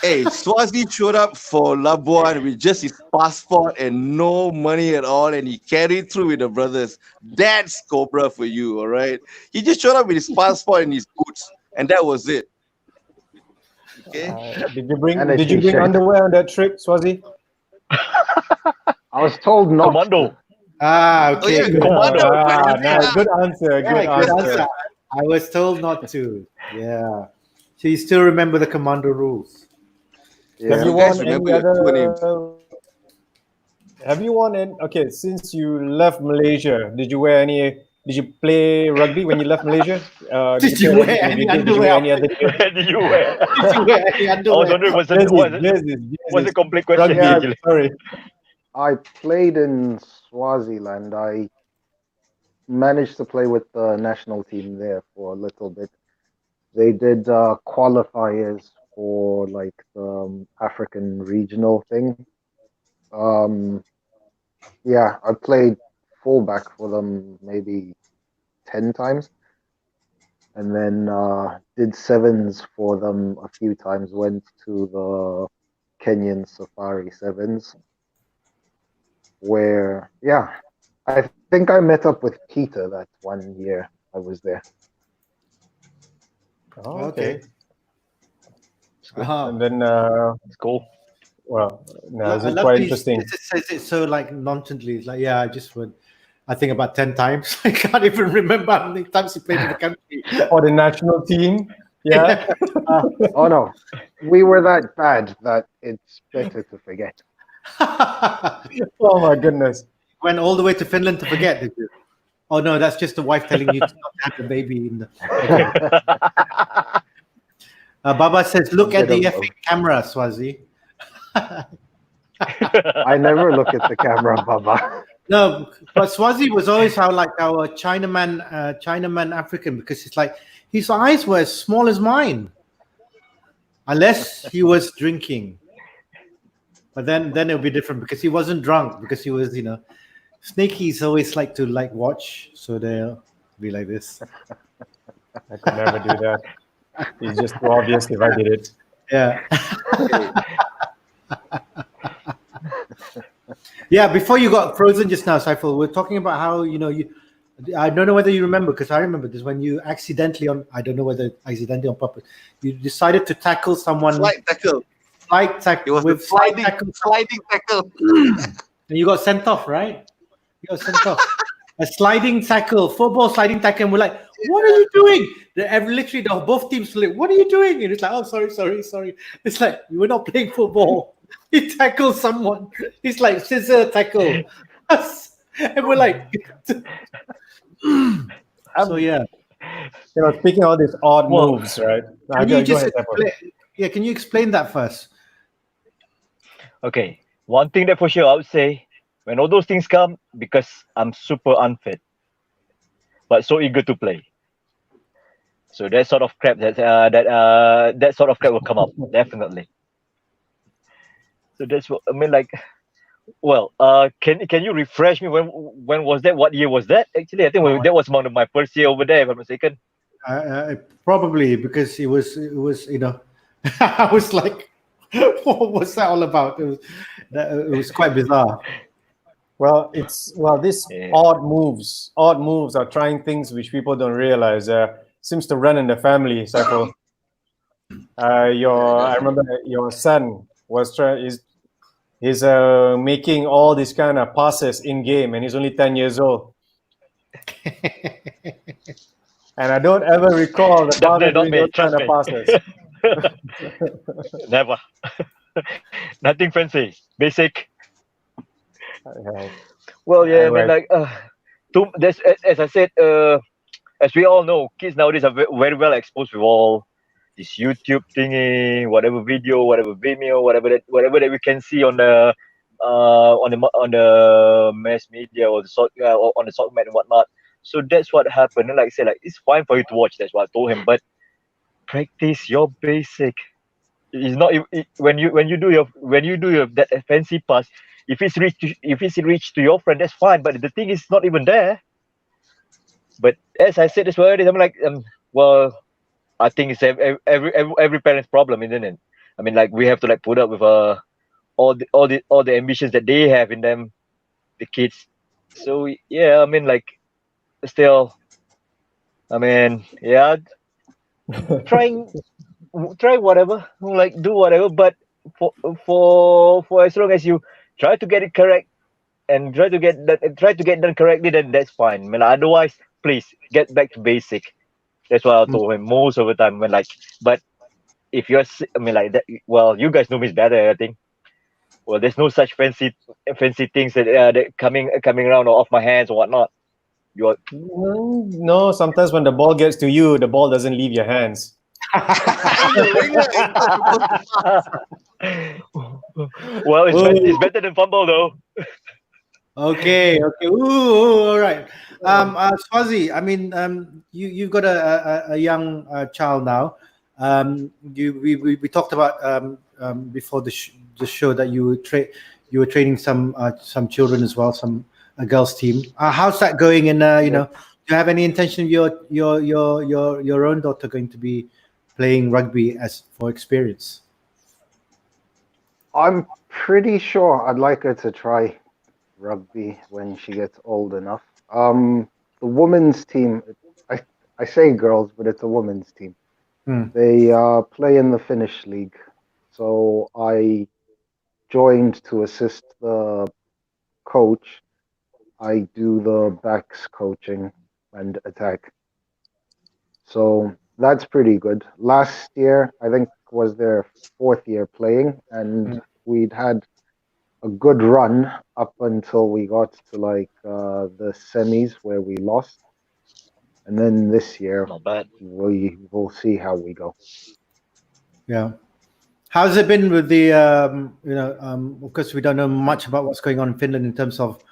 Hey, Swazi showed up for Labuan with just his passport and no money at all, and he carried through with the brothers. That's Cobra for you, all right? He just showed up with his passport and his boots, and that was it. Okay. Did you bring underwear on that trip, Swazi? I was told not. Commando. Okay. Nice. Good answer. Good answer. I was told not to. Yeah. So you still remember the commando rules? Yeah. Have you won any? Okay, since you left Malaysia, did you play rugby when you left Malaysia? Did you wear any underwear? Did you wear? I was wondering, was it a complete question? Yeah, sorry. I played in Swaziland. I managed to play with the national team there for a little bit. They did qualifiers for the African regional thing. I played fullback for them maybe 10 times. And then did sevens for them a few times, went to the Kenyan Safari Sevens. Where, I think I met up with Peter that one year I was there. Oh, okay. Uh-huh. And then, it's cool. Well, it's quite interesting. It says it so nonchalantly. It's I think about 10 times. I can't even remember how many times he played in the country. Or the national team. Yeah. Oh, no. We were that bad that it's better to forget. Oh my goodness! Went all the way to Finland to forget, did you? Oh no, that's just the wife telling you to not have the baby in the. Baba says, "Look at the effing camera, Swazi." I never look at the camera, Baba. No, but Swazi was always our Chinaman African, because it's his eyes were as small as mine, unless he was drinking. But then it'll be different because he wasn't drunk, because he was, snakies always like to watch, so they'll be like this. I could never do that. It's just too obvious if I did it. Yeah. Yeah, before you got frozen just now, Saiful, we're talking about how, I don't know whether you remember, because I remember this, when you accidentally I don't know whether accidentally on purpose, you decided to tackle someone. Slight tackle. It was with sliding tackle. And you got sent off, right? You got sent off. A sliding tackle, football sliding tackle, and we're like, "What are you doing?" Literally, both teams were like, "What are you doing?" And it's like, "Oh, sorry." It's like, you were not playing football. He tackled someone. It's like scissor tackle. And we're like, so yeah. Speaking of all these odd moves, right? Can you explain that first? Okay, one thing that for sure I would say, when all those things come, because I'm super unfit. but so eager to play. So that sort of crap that sort of crap will come up definitely. So that's what I mean. Like, well, can you refresh me when was that? What year was that? Actually, I think that was one of my first year over there, if I'm not mistaken. Probably because it was I was like, what was that all about? It was quite bizarre. Well, these Yeah. odd moves are trying things which people don't realize. Seems to run in the family, Saiful. I remember your son he's making all these kind of passes in game, and he's only 10 years old. And I don't ever recall the father doing those kind of passes. Never. Nothing fancy. Basic. Well, yeah, Anyway. I mean, like, as I said, as we all know, kids nowadays are very well exposed with all this YouTube thingy, whatever video, whatever Vimeo, whatever that we can see on the mass media or or on the sock mat and whatnot. So that's what happened. And like I said, like, it's fine for you to watch. That's what I told him. But practice your basic. It's not when you do your that fancy pass. If it's reached to your friend, that's fine. But the thing is not even there. But as I said this word, I'm like, well, I think it's every parent's problem, isn't it? I mean, like, we have to like put up with all the ambitions that they have in them, the kids. So yeah, I mean, like, still, I mean, yeah, try whatever, like, do whatever, but for as long as you try to get it correct and try to get done correctly, then that's fine. I mean, otherwise, please get back to basic. That's what I told him most of the time. When, like, but if you're, I mean, like that. Well, you guys know me better, I think. Well, there's no such fancy things that coming around or off my hands or whatnot. No, sometimes when the ball gets to you, the ball doesn't leave your hands. Well, it's better than fumble though. Okay. Ooh, all right. Swazi, I mean, you've got a young child now. We talked about before the show that you were training some children as well, some girls team. How's that going? And do you have any intention of your own daughter going to be playing rugby as for experience? I'm pretty sure I'd like her to try rugby when she gets old enough. The women's team, I say girls, but it's a women's team. They play in the Finnish league. So I joined to assist the coach. I do the backs coaching and attack. So that's pretty good. Last year, I think, was their 4th year playing, and we'd had a good run up until we got to like the semis where we lost. And then this year, not bad. We will see how we go. Yeah. How's it been with the, of course, we don't know much about what's going on in Finland in terms of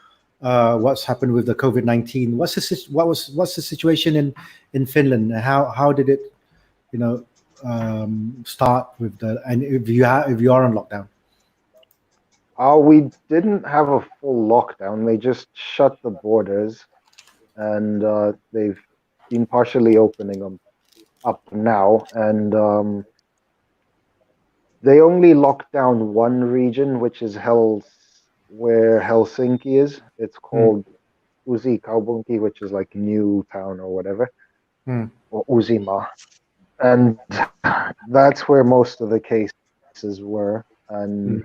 what's happened with the COVID-19. What's the situation in Finland? How did it, start with and if you are on lockdown? We didn't have a full lockdown. They just shut the borders, and they've been partially opening them up now. And they only locked down one region, which is where Helsinki is. It's called Uusi Kaupunki, which is like New Town or whatever, or Uusimaa. And that's where most of the cases were. And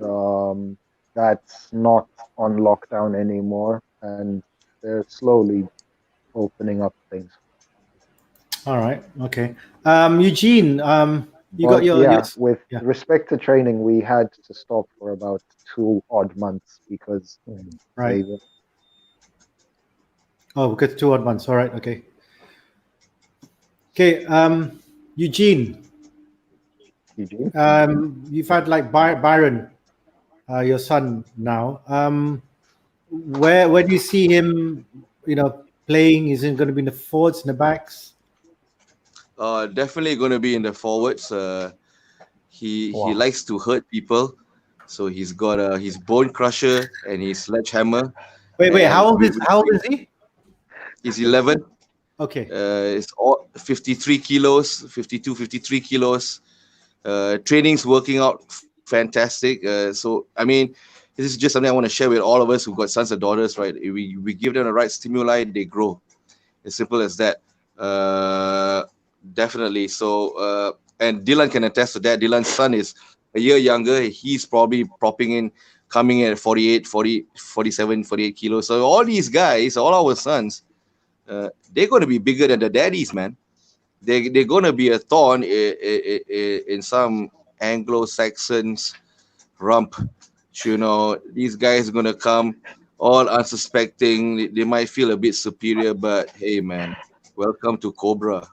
that's not on lockdown anymore. And they're slowly opening up things. All right. Okay. Eugene, with respect to training, we had to stop for about 2 odd months because because 2 odd months. All right. Okay. Eugene, you've had like Byron, your son now. Where do you see him, playing? Is it going to be in the forwards, in the backs? Definitely going to be in the forwards. He likes to hurt people, so he's got his bone crusher and his sledgehammer. Wait, And how old is he? He's 11. Okay. It's all 53 kilos, 52, 53 kilos. Training's working out fantastic. So, I mean, this is just something I want to share with all of us who've got sons and daughters, right? We give them the right stimuli, they grow. As simple as that. Definitely. So, and Dylan can attest to that. Dylan's son is a year younger. He's probably coming in at 48, 40, 47, 48 kilos. So all these guys, all our sons, they're going to be bigger than the daddies, man. They're going to be a thorn in some Anglo-Saxons rump. You know, these guys are going to come all unsuspecting. They might feel a bit superior, but hey, man, welcome to Cobra.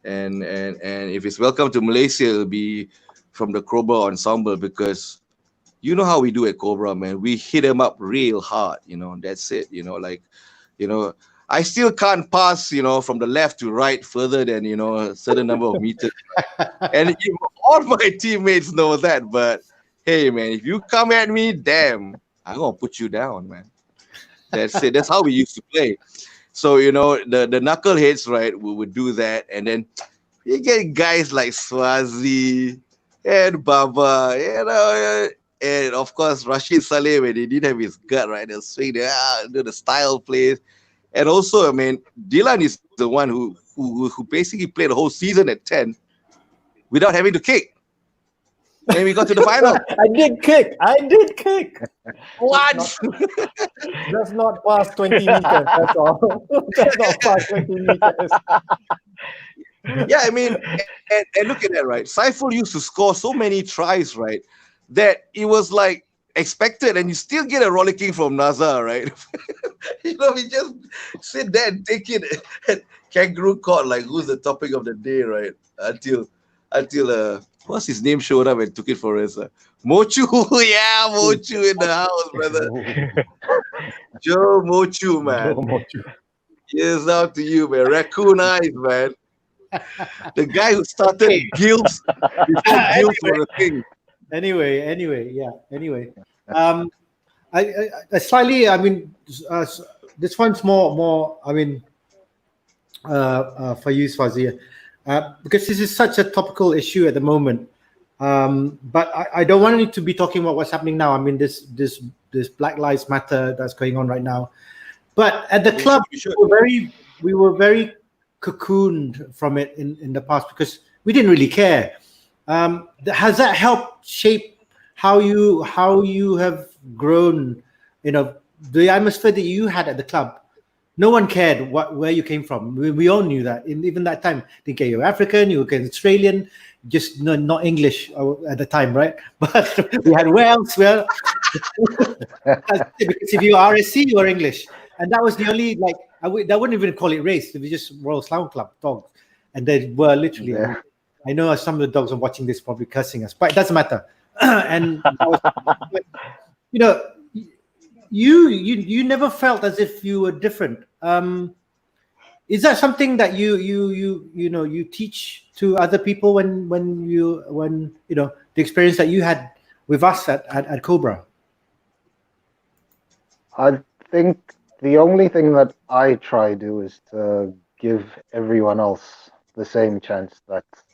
And if it's welcome to Malaysia, it'll be from the Cobra ensemble, because you know how we do at Cobra, man. We hit them up real hard, you know. That's it, you know. Like, you know, I still can't pass, you know, from the left to right further than, you know, a certain number of meters. And all my teammates know that. But hey, man, if you come at me, damn, I'm gonna put you down, man. That's it. That's how we used to play. So, you know, the knuckleheads, right, we would do that. And then you get guys like Swazi and Baba, you know, and of course Rashid Saleh, when he didn't have his gut, right, they'll swing do the style plays. And also, I mean, Dylan is the one who basically played the whole season at 10 without having to kick. And we got to the final. I did kick. What? Just not past 20 meters. That's all. Just not past 20 meters. Yeah, I mean, and look at that, right? Saiful used to score so many tries, right, that it was like expected, and you still get a rollicking from Nazar, right? You know, we just sit there and take it at kangaroo court, like who's the topic of the day, right? Until what's his name showed up and took it for us. Mochu, yeah, Mochu in the house, brother. Joe Mochu, man. Here's out to you, man. Raccoon eyes, man. The guy who started Guilds before Guilds were a thing. Anyway. I slightly, I mean, this one's more. I mean, for you, Swazi, because this is such a topical issue at the moment. But I don't want it to be talking about what's happening now. I mean, this Black Lives Matter that's going on right now. But at the club, we were very cocooned from it in the past because we didn't really care. Has that helped shape how you have grown? You know, the atmosphere that you had at the club. No one cared where you came from. We all knew that. Even that time, didn't care you're African, you were Australian, just not English at the time, right? But we had Wales, well, because if you are RSC, you are English, and that was the only I wouldn't even call it race. It was just Royal Slam Club dogs, and they were literally. Yeah. I know some of the dogs are watching this probably cursing us, but it doesn't matter. And you know, you never felt as if you were different. Is that something that you teach to other people when you know the experience that you had with us at Cobra? I think the only thing that I try to do is to give everyone else the same chance that's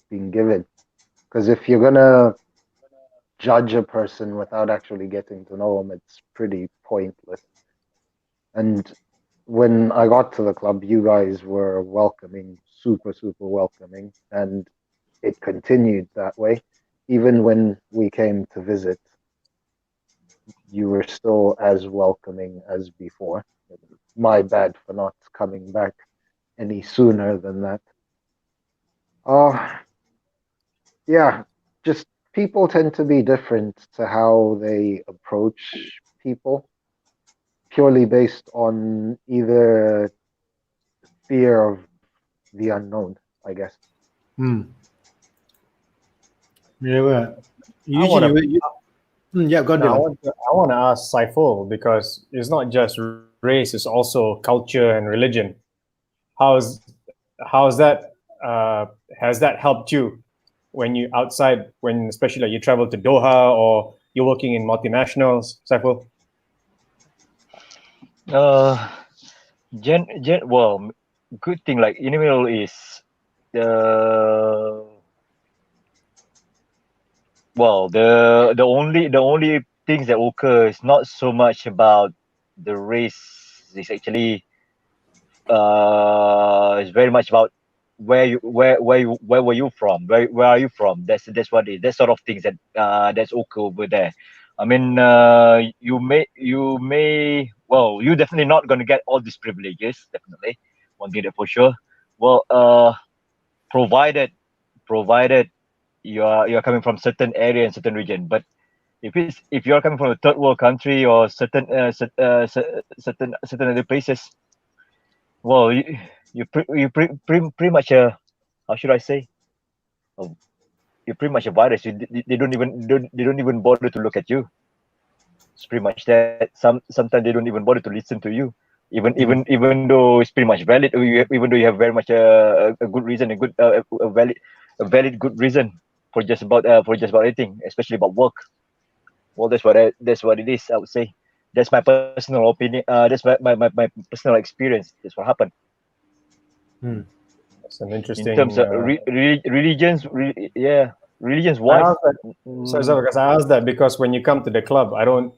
being given. Because if you're gonna judge a person without actually getting to know them, it's pretty pointless. And when I got to the club, you guys were welcoming, super, super welcoming, and it continued that way. Even when we came to visit, you were still as welcoming as before. My bad for not coming back any sooner than that. Yeah, just people tend to be different to how they approach people, purely based on either fear of the unknown, I guess. Yeah, well, I yeah, go on. want to ask Saiful, because it's not just race is also culture and religion. How's that? Has that helped you when you outside, when especially like you travel to Doha or you're working in multinationals, Saiful? Well, good thing like in the middle is the only things that occur is not so much about the race. It's actually it's very much about where were you from? Where are you from? That's what it is. That sort of things that's okay over there. I mean, you may well, you're definitely not going to get all these privileges. Definitely, one thing that for sure. Well, provided you're coming from certain area and certain region, but if you're coming from a third world country or certain other places, well, pretty much how should I say? You're pretty much a virus. They don't even bother to look at you. It's pretty much that. Sometimes they don't even bother to listen to you, even though it's pretty much valid. Even though you have very much a good reason, a valid good reason for just about anything, especially about work. Well, that's what it is. I would say that's my personal opinion. That's my personal experience. That's what happened. That's an interesting. In terms of religions, religions wise. Because I asked that because when you come to the club, I don't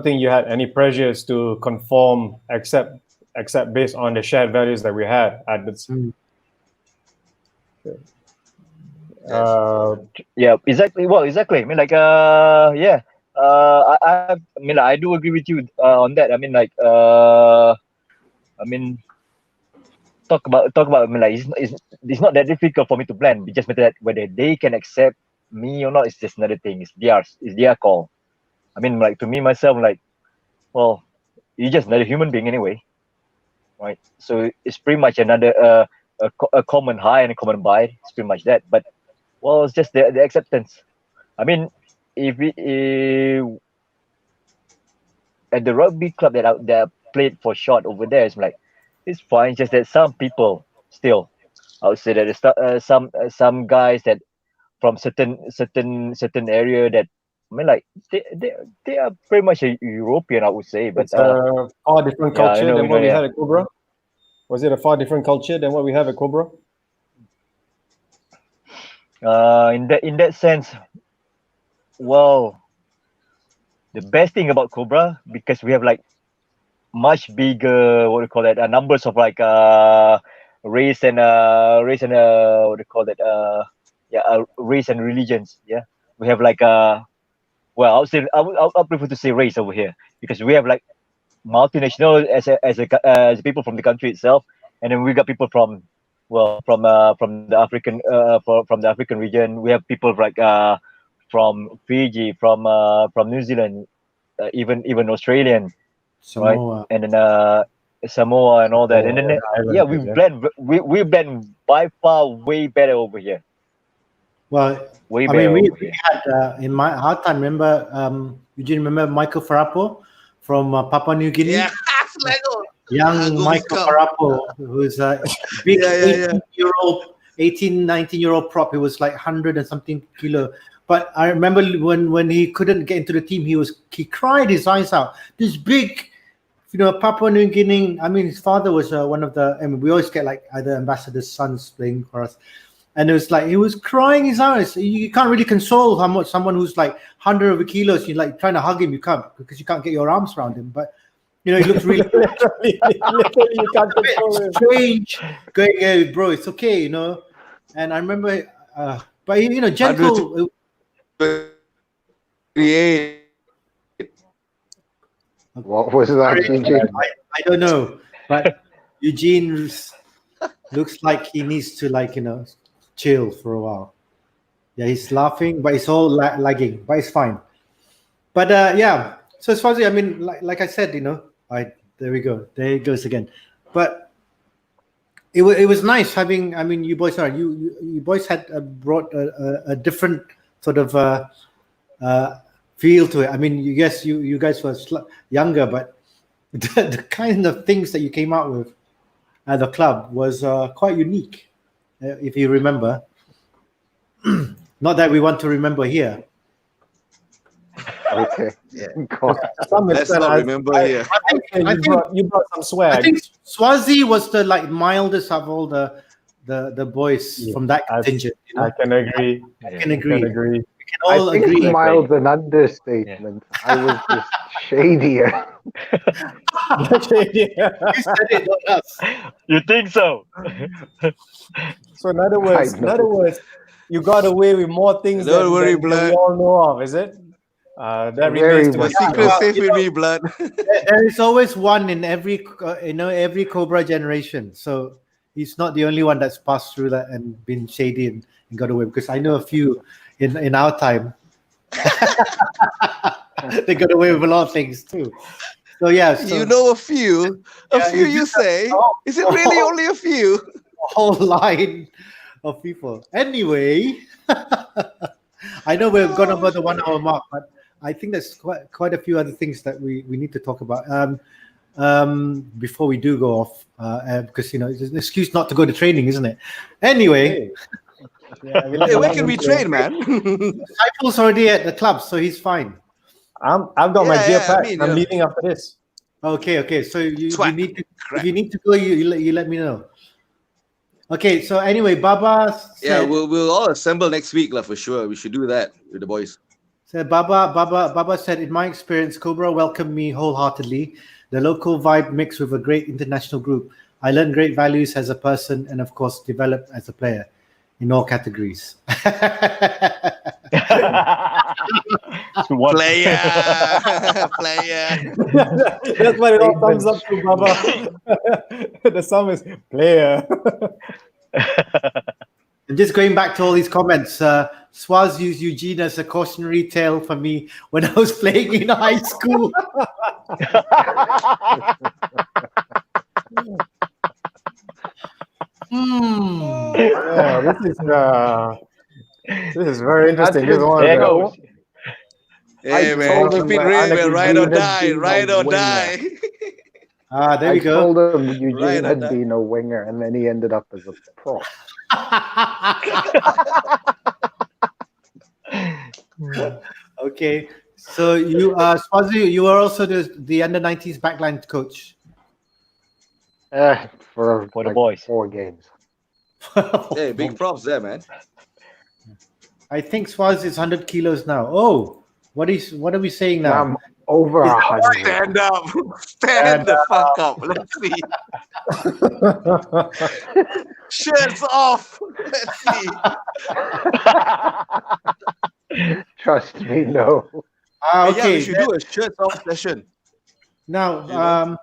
think you had any pressures to conform except based on the shared values that we had at the. Yeah, exactly. Well, exactly. I mean, like, yeah. I mean, I do agree with you on that. I mean, like, I mean, talk about. I mean, like, it's not that difficult for me to blend. It just matter that whether they can accept me or not is just another thing. It's their call. I mean, like, to me myself, like, well, you're just another human being anyway, right? So it's pretty much another a common high and a common buy. It's pretty much that. But well, it's just the acceptance. I mean, if at the rugby club that I played for short over there, it's fine. It's just that some people still, I would say that it's some guys that from certain area that, I mean, like, they are pretty much a European, I would say, but it's a far different culture than what we had at Cobra. Was it a far different culture than what we have at Cobra? In that sense, well, the best thing about Cobra, because we have like much bigger, what do you call it, numbers of like race and what do you call it, race and religions. Yeah, we have like well, I'll prefer to say race over here, because we have like multinational as people from the country itself, and then we got people from the African from the African region. We have people like from Fiji, from New Zealand, even Australian, Samoa. right? And then Samoa and all that. And then we blend by far way better over here. Well, way I better. mean, we had in our time. Remember, Eugen, remember Michael Farapo from Papua New Guinea? Yeah, young Michael Farapo, who's a big 18, 19-year-old prop. He was like 100 and something kilo. But I remember when he couldn't get into the team, he cried his eyes out. This big, Papua New Guinea. I mean, his father was one of the. I mean, we always get like either ambassadors' sons playing for us, and it was like he was crying his eyes. You can't really console someone who's like 100 over kilos. You're like trying to hug him, you can't, because you can't get your arms around him. But he looks really literally you can't control him. Strange. Going, hey, bro, it's okay, And I remember, but gentle. What was that, Eugene? I don't know, but Eugene looks like he needs to chill for a while. Yeah, he's laughing, but it's all lagging, but it's fine. But yeah, so Swazi, I mean, like I said, there we go. There it goes again. But it was nice having. I mean, you boys had brought a different sort of feel to it. I mean, you guys were younger, but the kind of things that you came out with at the club was quite unique, if you remember. Not that we want to remember here. Okay. Yeah. God. To some Let's extent, not remember here. you brought some swag. I think Swazi was the mildest of all the boys Yeah, from that contingent. You know? I can agree. I can agree. Can agree. We can all I think agree. mild's an understatement. I was just shadier. You said it, not us. You think so? So in other I words, know. you got away with more things Don't worry, than we blood. all know of, is it? That Very remains to The be much seen. secret Well, safe you with know- me, blood. There is always one in every every Cobra generation. So he's not the only one that's passed through that and been shady and got away. Because I know a few in our time. They got away with a lot of things too. So yeah, so You know a few. A Yeah, few you you just say. oh, Is it really oh. only a few? a whole line of people. Anyway, I know we've gone over the 1 hour mark, but I think there's quite a few other things that we need to talk about before we do go off, because it's an excuse not to go to training, isn't it? Anyway, Hey, where can we train, man? Saiful's already at the club, so he's fine. I've got my Yeah, gear yeah, I packed. mean, I'm yeah. leaving after this. Okay. So you Swag. need to, Crap. if you need to go, you let me know. Okay. So anyway, Baba Yeah, said, we'll all assemble next week, for sure. We should do that with the boys. So Baba said, in my experience, Cobra welcomed me wholeheartedly. The local vibe mixed with a great international group. I learned great values as a person and, of course, developed as a player in all categories. What? Player. Player. That's what it all thumbs up to, Baba. The sum is player. And just going back to all these comments, Swaz used Eugene as a cautionary tale for me when I was playing in high school. Yeah, this is very interesting. This is one There of the, goes. Hey, I man, told keep him it that real, man. Eugene Ride or had die. been Ride a or winger. die. There I we go. told him Eugene Right, had that- been a winger, and then he ended up as a prop. Okay. So you, Swazi, you are also the under-19s backline coach. For the like boys. 4 games. Hey, big props there, man. I think Swaz is 100 kilos now. Oh, what are we saying now? I'm over 100. Stand up. Stand the fuck up. Let's see. Shirts off. Let's see. Trust me, no. Hey, yeah, Okay. we should do a shirts off session. Now, You know?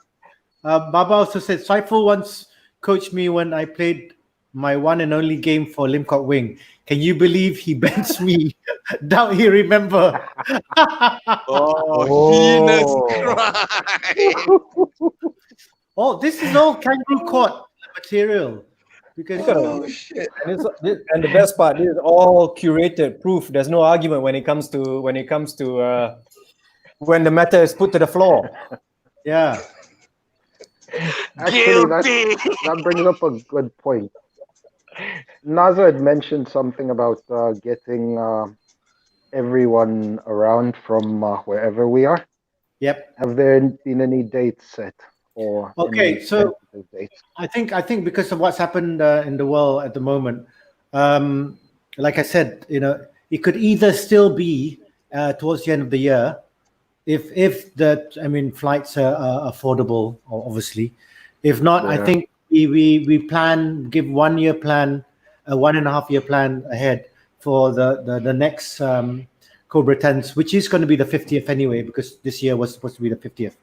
Baba also said Saiful once coached me when I played my one and only game for Limcock Wing. Can you believe he benched me? Doubt he remember. Heinous crime. Oh, this is all kangaroo court material. Because Oh, shit. and the best part, this is all curated proof. There's no argument when it comes to when the matter is put to the floor. yeah. Actually, Guilty. that brings up a good point. Naza had mentioned something about getting everyone around from wherever we are. Yep. Have there been any dates set? Or Okay, any so tentative dates? I think because of what's happened in the world at the moment, like I said, it could either still be towards the end of the year, if flights are affordable, obviously. If not, I Yeah. think we give 1 year plan, a 1.5 year plan ahead for the next Cobra 10s, which is going to be the 50th anyway, because this year was supposed to be the 50th.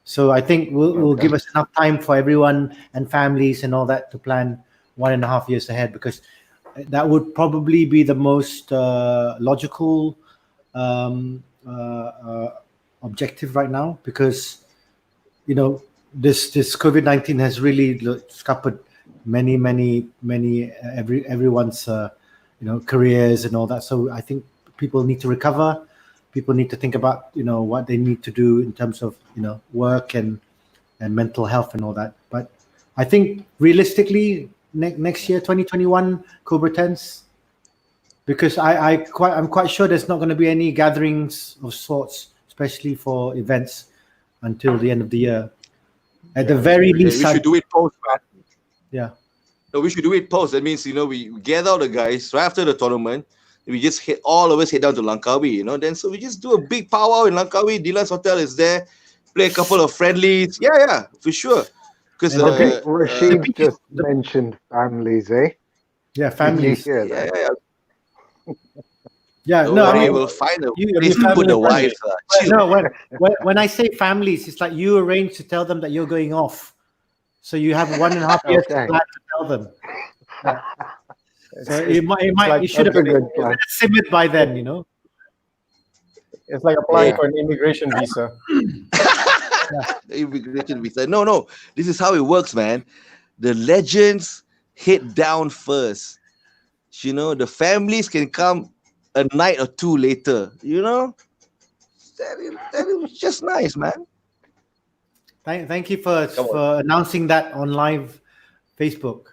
So I think will give us enough time for everyone and families and all that to plan 1.5 years ahead, because that would probably be the most logical objective right now, because this COVID-19 has really scuppered many everyone's careers and all that. So I think people need to recover. People need to think about what they need to do in terms of work and and mental health and all that. But I think realistically, next year, 2021, Cobra 10s, because I'm quite sure there's not going to be any gatherings of sorts, especially for events, until the end of the year. At the very least, we should do it post, man. Yeah. No, we should do it post. That means, we gather all the guys right after the tournament. We just all of us head down to Langkawi, Then so we just do a big powwow in Langkawi. Dylan's hotel is there. Play a couple of friendlies. Yeah, for sure. Because Rashid just mentioned families, eh? Yeah, families. Did you hear that? Yeah. No, I mean, we'll find a place to put the wives. No, when I say families, it's like you arrange to tell them that you're going off. So you have 1.5 years to plan to tell them. Yeah. So it should have been simmered by then, It's like applying for an immigration visa. Immigration visa. No. This is how it works, man. The legends hit down first. The families can come a night or two later. That was just nice, man. Thank you for announcing that on live Facebook.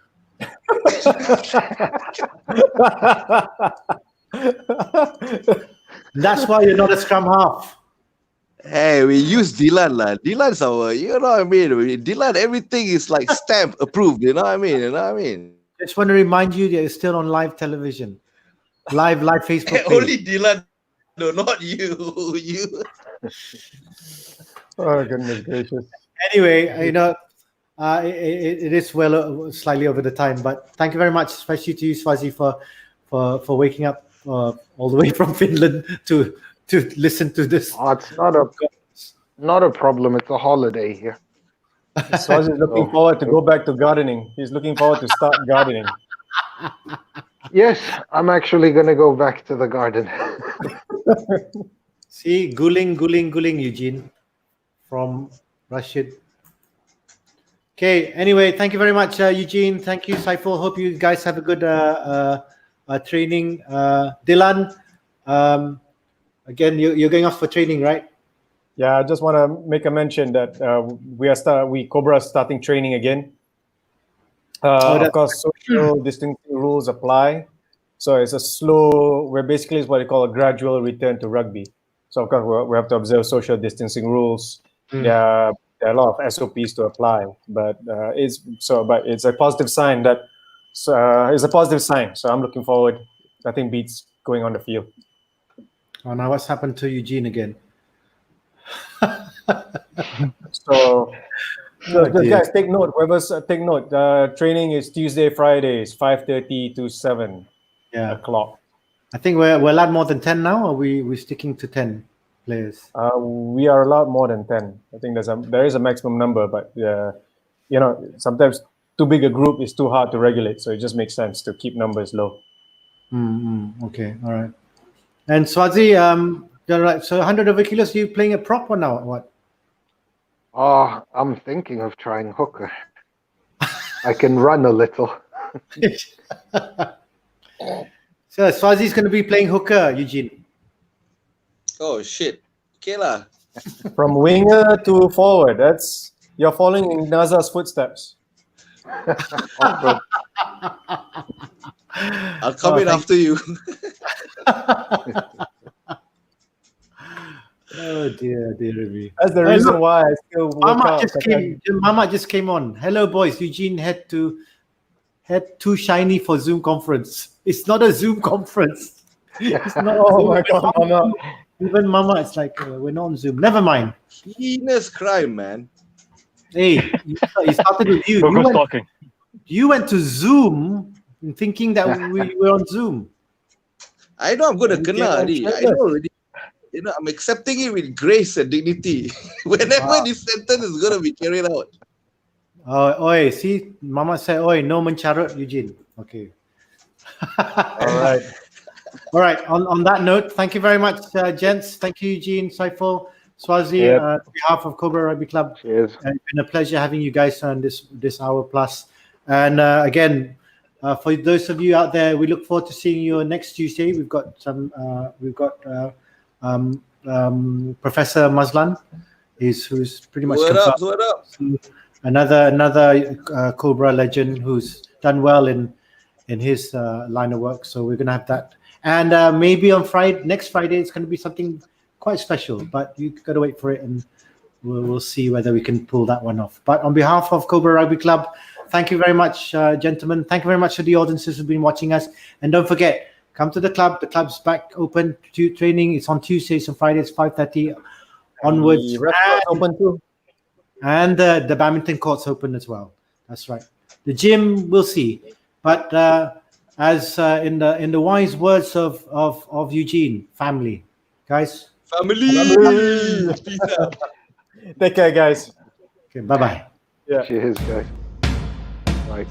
That's why you're not a scrum half. Hey, we use Dylan, lah. Dylan's our, what I mean? Dylan, everything is like stamp approved, what I mean? Just want to remind you that you're still on live television. Live Facebook page. Only Dylan, no, not you. Oh, goodness gracious. Anyway, it is slightly over the time, but thank you very much, especially to you, Swazi, for waking up all the way from Finland to listen to this. Oh, it's not a problem. It's a holiday here. Swazi is looking forward to go back to gardening. He's looking forward to start gardening. Yes, I'm actually going to go back to the garden. See, guling, Eugene, from Rashid. Okay, anyway, thank you very much, Eugene. Thank you, Saiful. Hope you guys have a good training. Dylan, again, you're going off for training, right? Yeah, I just want to make a mention that Cobra is starting training again. Of course, social distancing rules apply. So it's basically it's what they call a gradual return to rugby. So of course we have to observe social distancing rules. There are a lot of SOPs to apply, but it's a positive sign So I'm looking forward. Nothing beats going on the field. Oh, now what's happened to Eugene again? Guys, take note. Take note. Training is Tuesday, Fridays, 5:30 to 7 o'clock. I think we're allowed more than 10 now, or we're sticking to 10 players? We are allowed more than 10. I think there is a maximum number, but sometimes too big a group is too hard to regulate. So it just makes sense to keep numbers low. Okay, all right. And Swazi, right. So 100 over kilos, you playing a prop or now? What? Oh, I'm thinking of trying hooker. I can run a little. So Swazi's going to be playing hooker, Eugene. Oh shit. Okay lah. From winger to forward. You're following in Naza's footsteps. I'll come in after you. Oh dear me. That's the reason why I still Mama just came on. Hello boys, Eugene head too shiny for Zoom conference. It's not a Zoom conference. It's not. Oh my God, Mama. Even Mama, it's like we're not on Zoom. Never mind. Heinous crime, man. Hey, it started with you. You went to Zoom thinking that we were on Zoom. I know I'm going to kena already. I know already. I'm accepting it with grace and dignity. Whenever this sentence is going to be carried out. Oi, see, Mama said, oi, no mencarut, Eugene. Okay. All right. On that note, thank you very much, gents. Thank you, Eugene, Saiful, Swazi, on behalf of Cobra Rugby Club. Cheers. It's been a pleasure having you guys on this hour plus. And again, for those of you out there, we look forward to seeing you next Tuesday. We've got Professor Mazlan who's pretty much What up? confirmed. What up? Another Cobra legend who's done well in his line of work. So we're gonna have that, and maybe on next Friday, it's gonna be something quite special. But you gotta wait for it, and we'll see whether we can pull that one off. But on behalf of Cobra Rugby Club, thank you very much, gentlemen. Thank you very much to the audiences who've been watching us, and don't forget, come to the club. The club's back open to training. It's on Tuesdays and Fridays, 5:30 onwards. The restaurant's open too. And the badminton court's open as well. That's right. The gym, we'll see. But as in the wise words of Eugen, family, guys. Family. Peace out. Take care, guys. Okay, bye-bye. Yeah. Cheers, guys. Bye.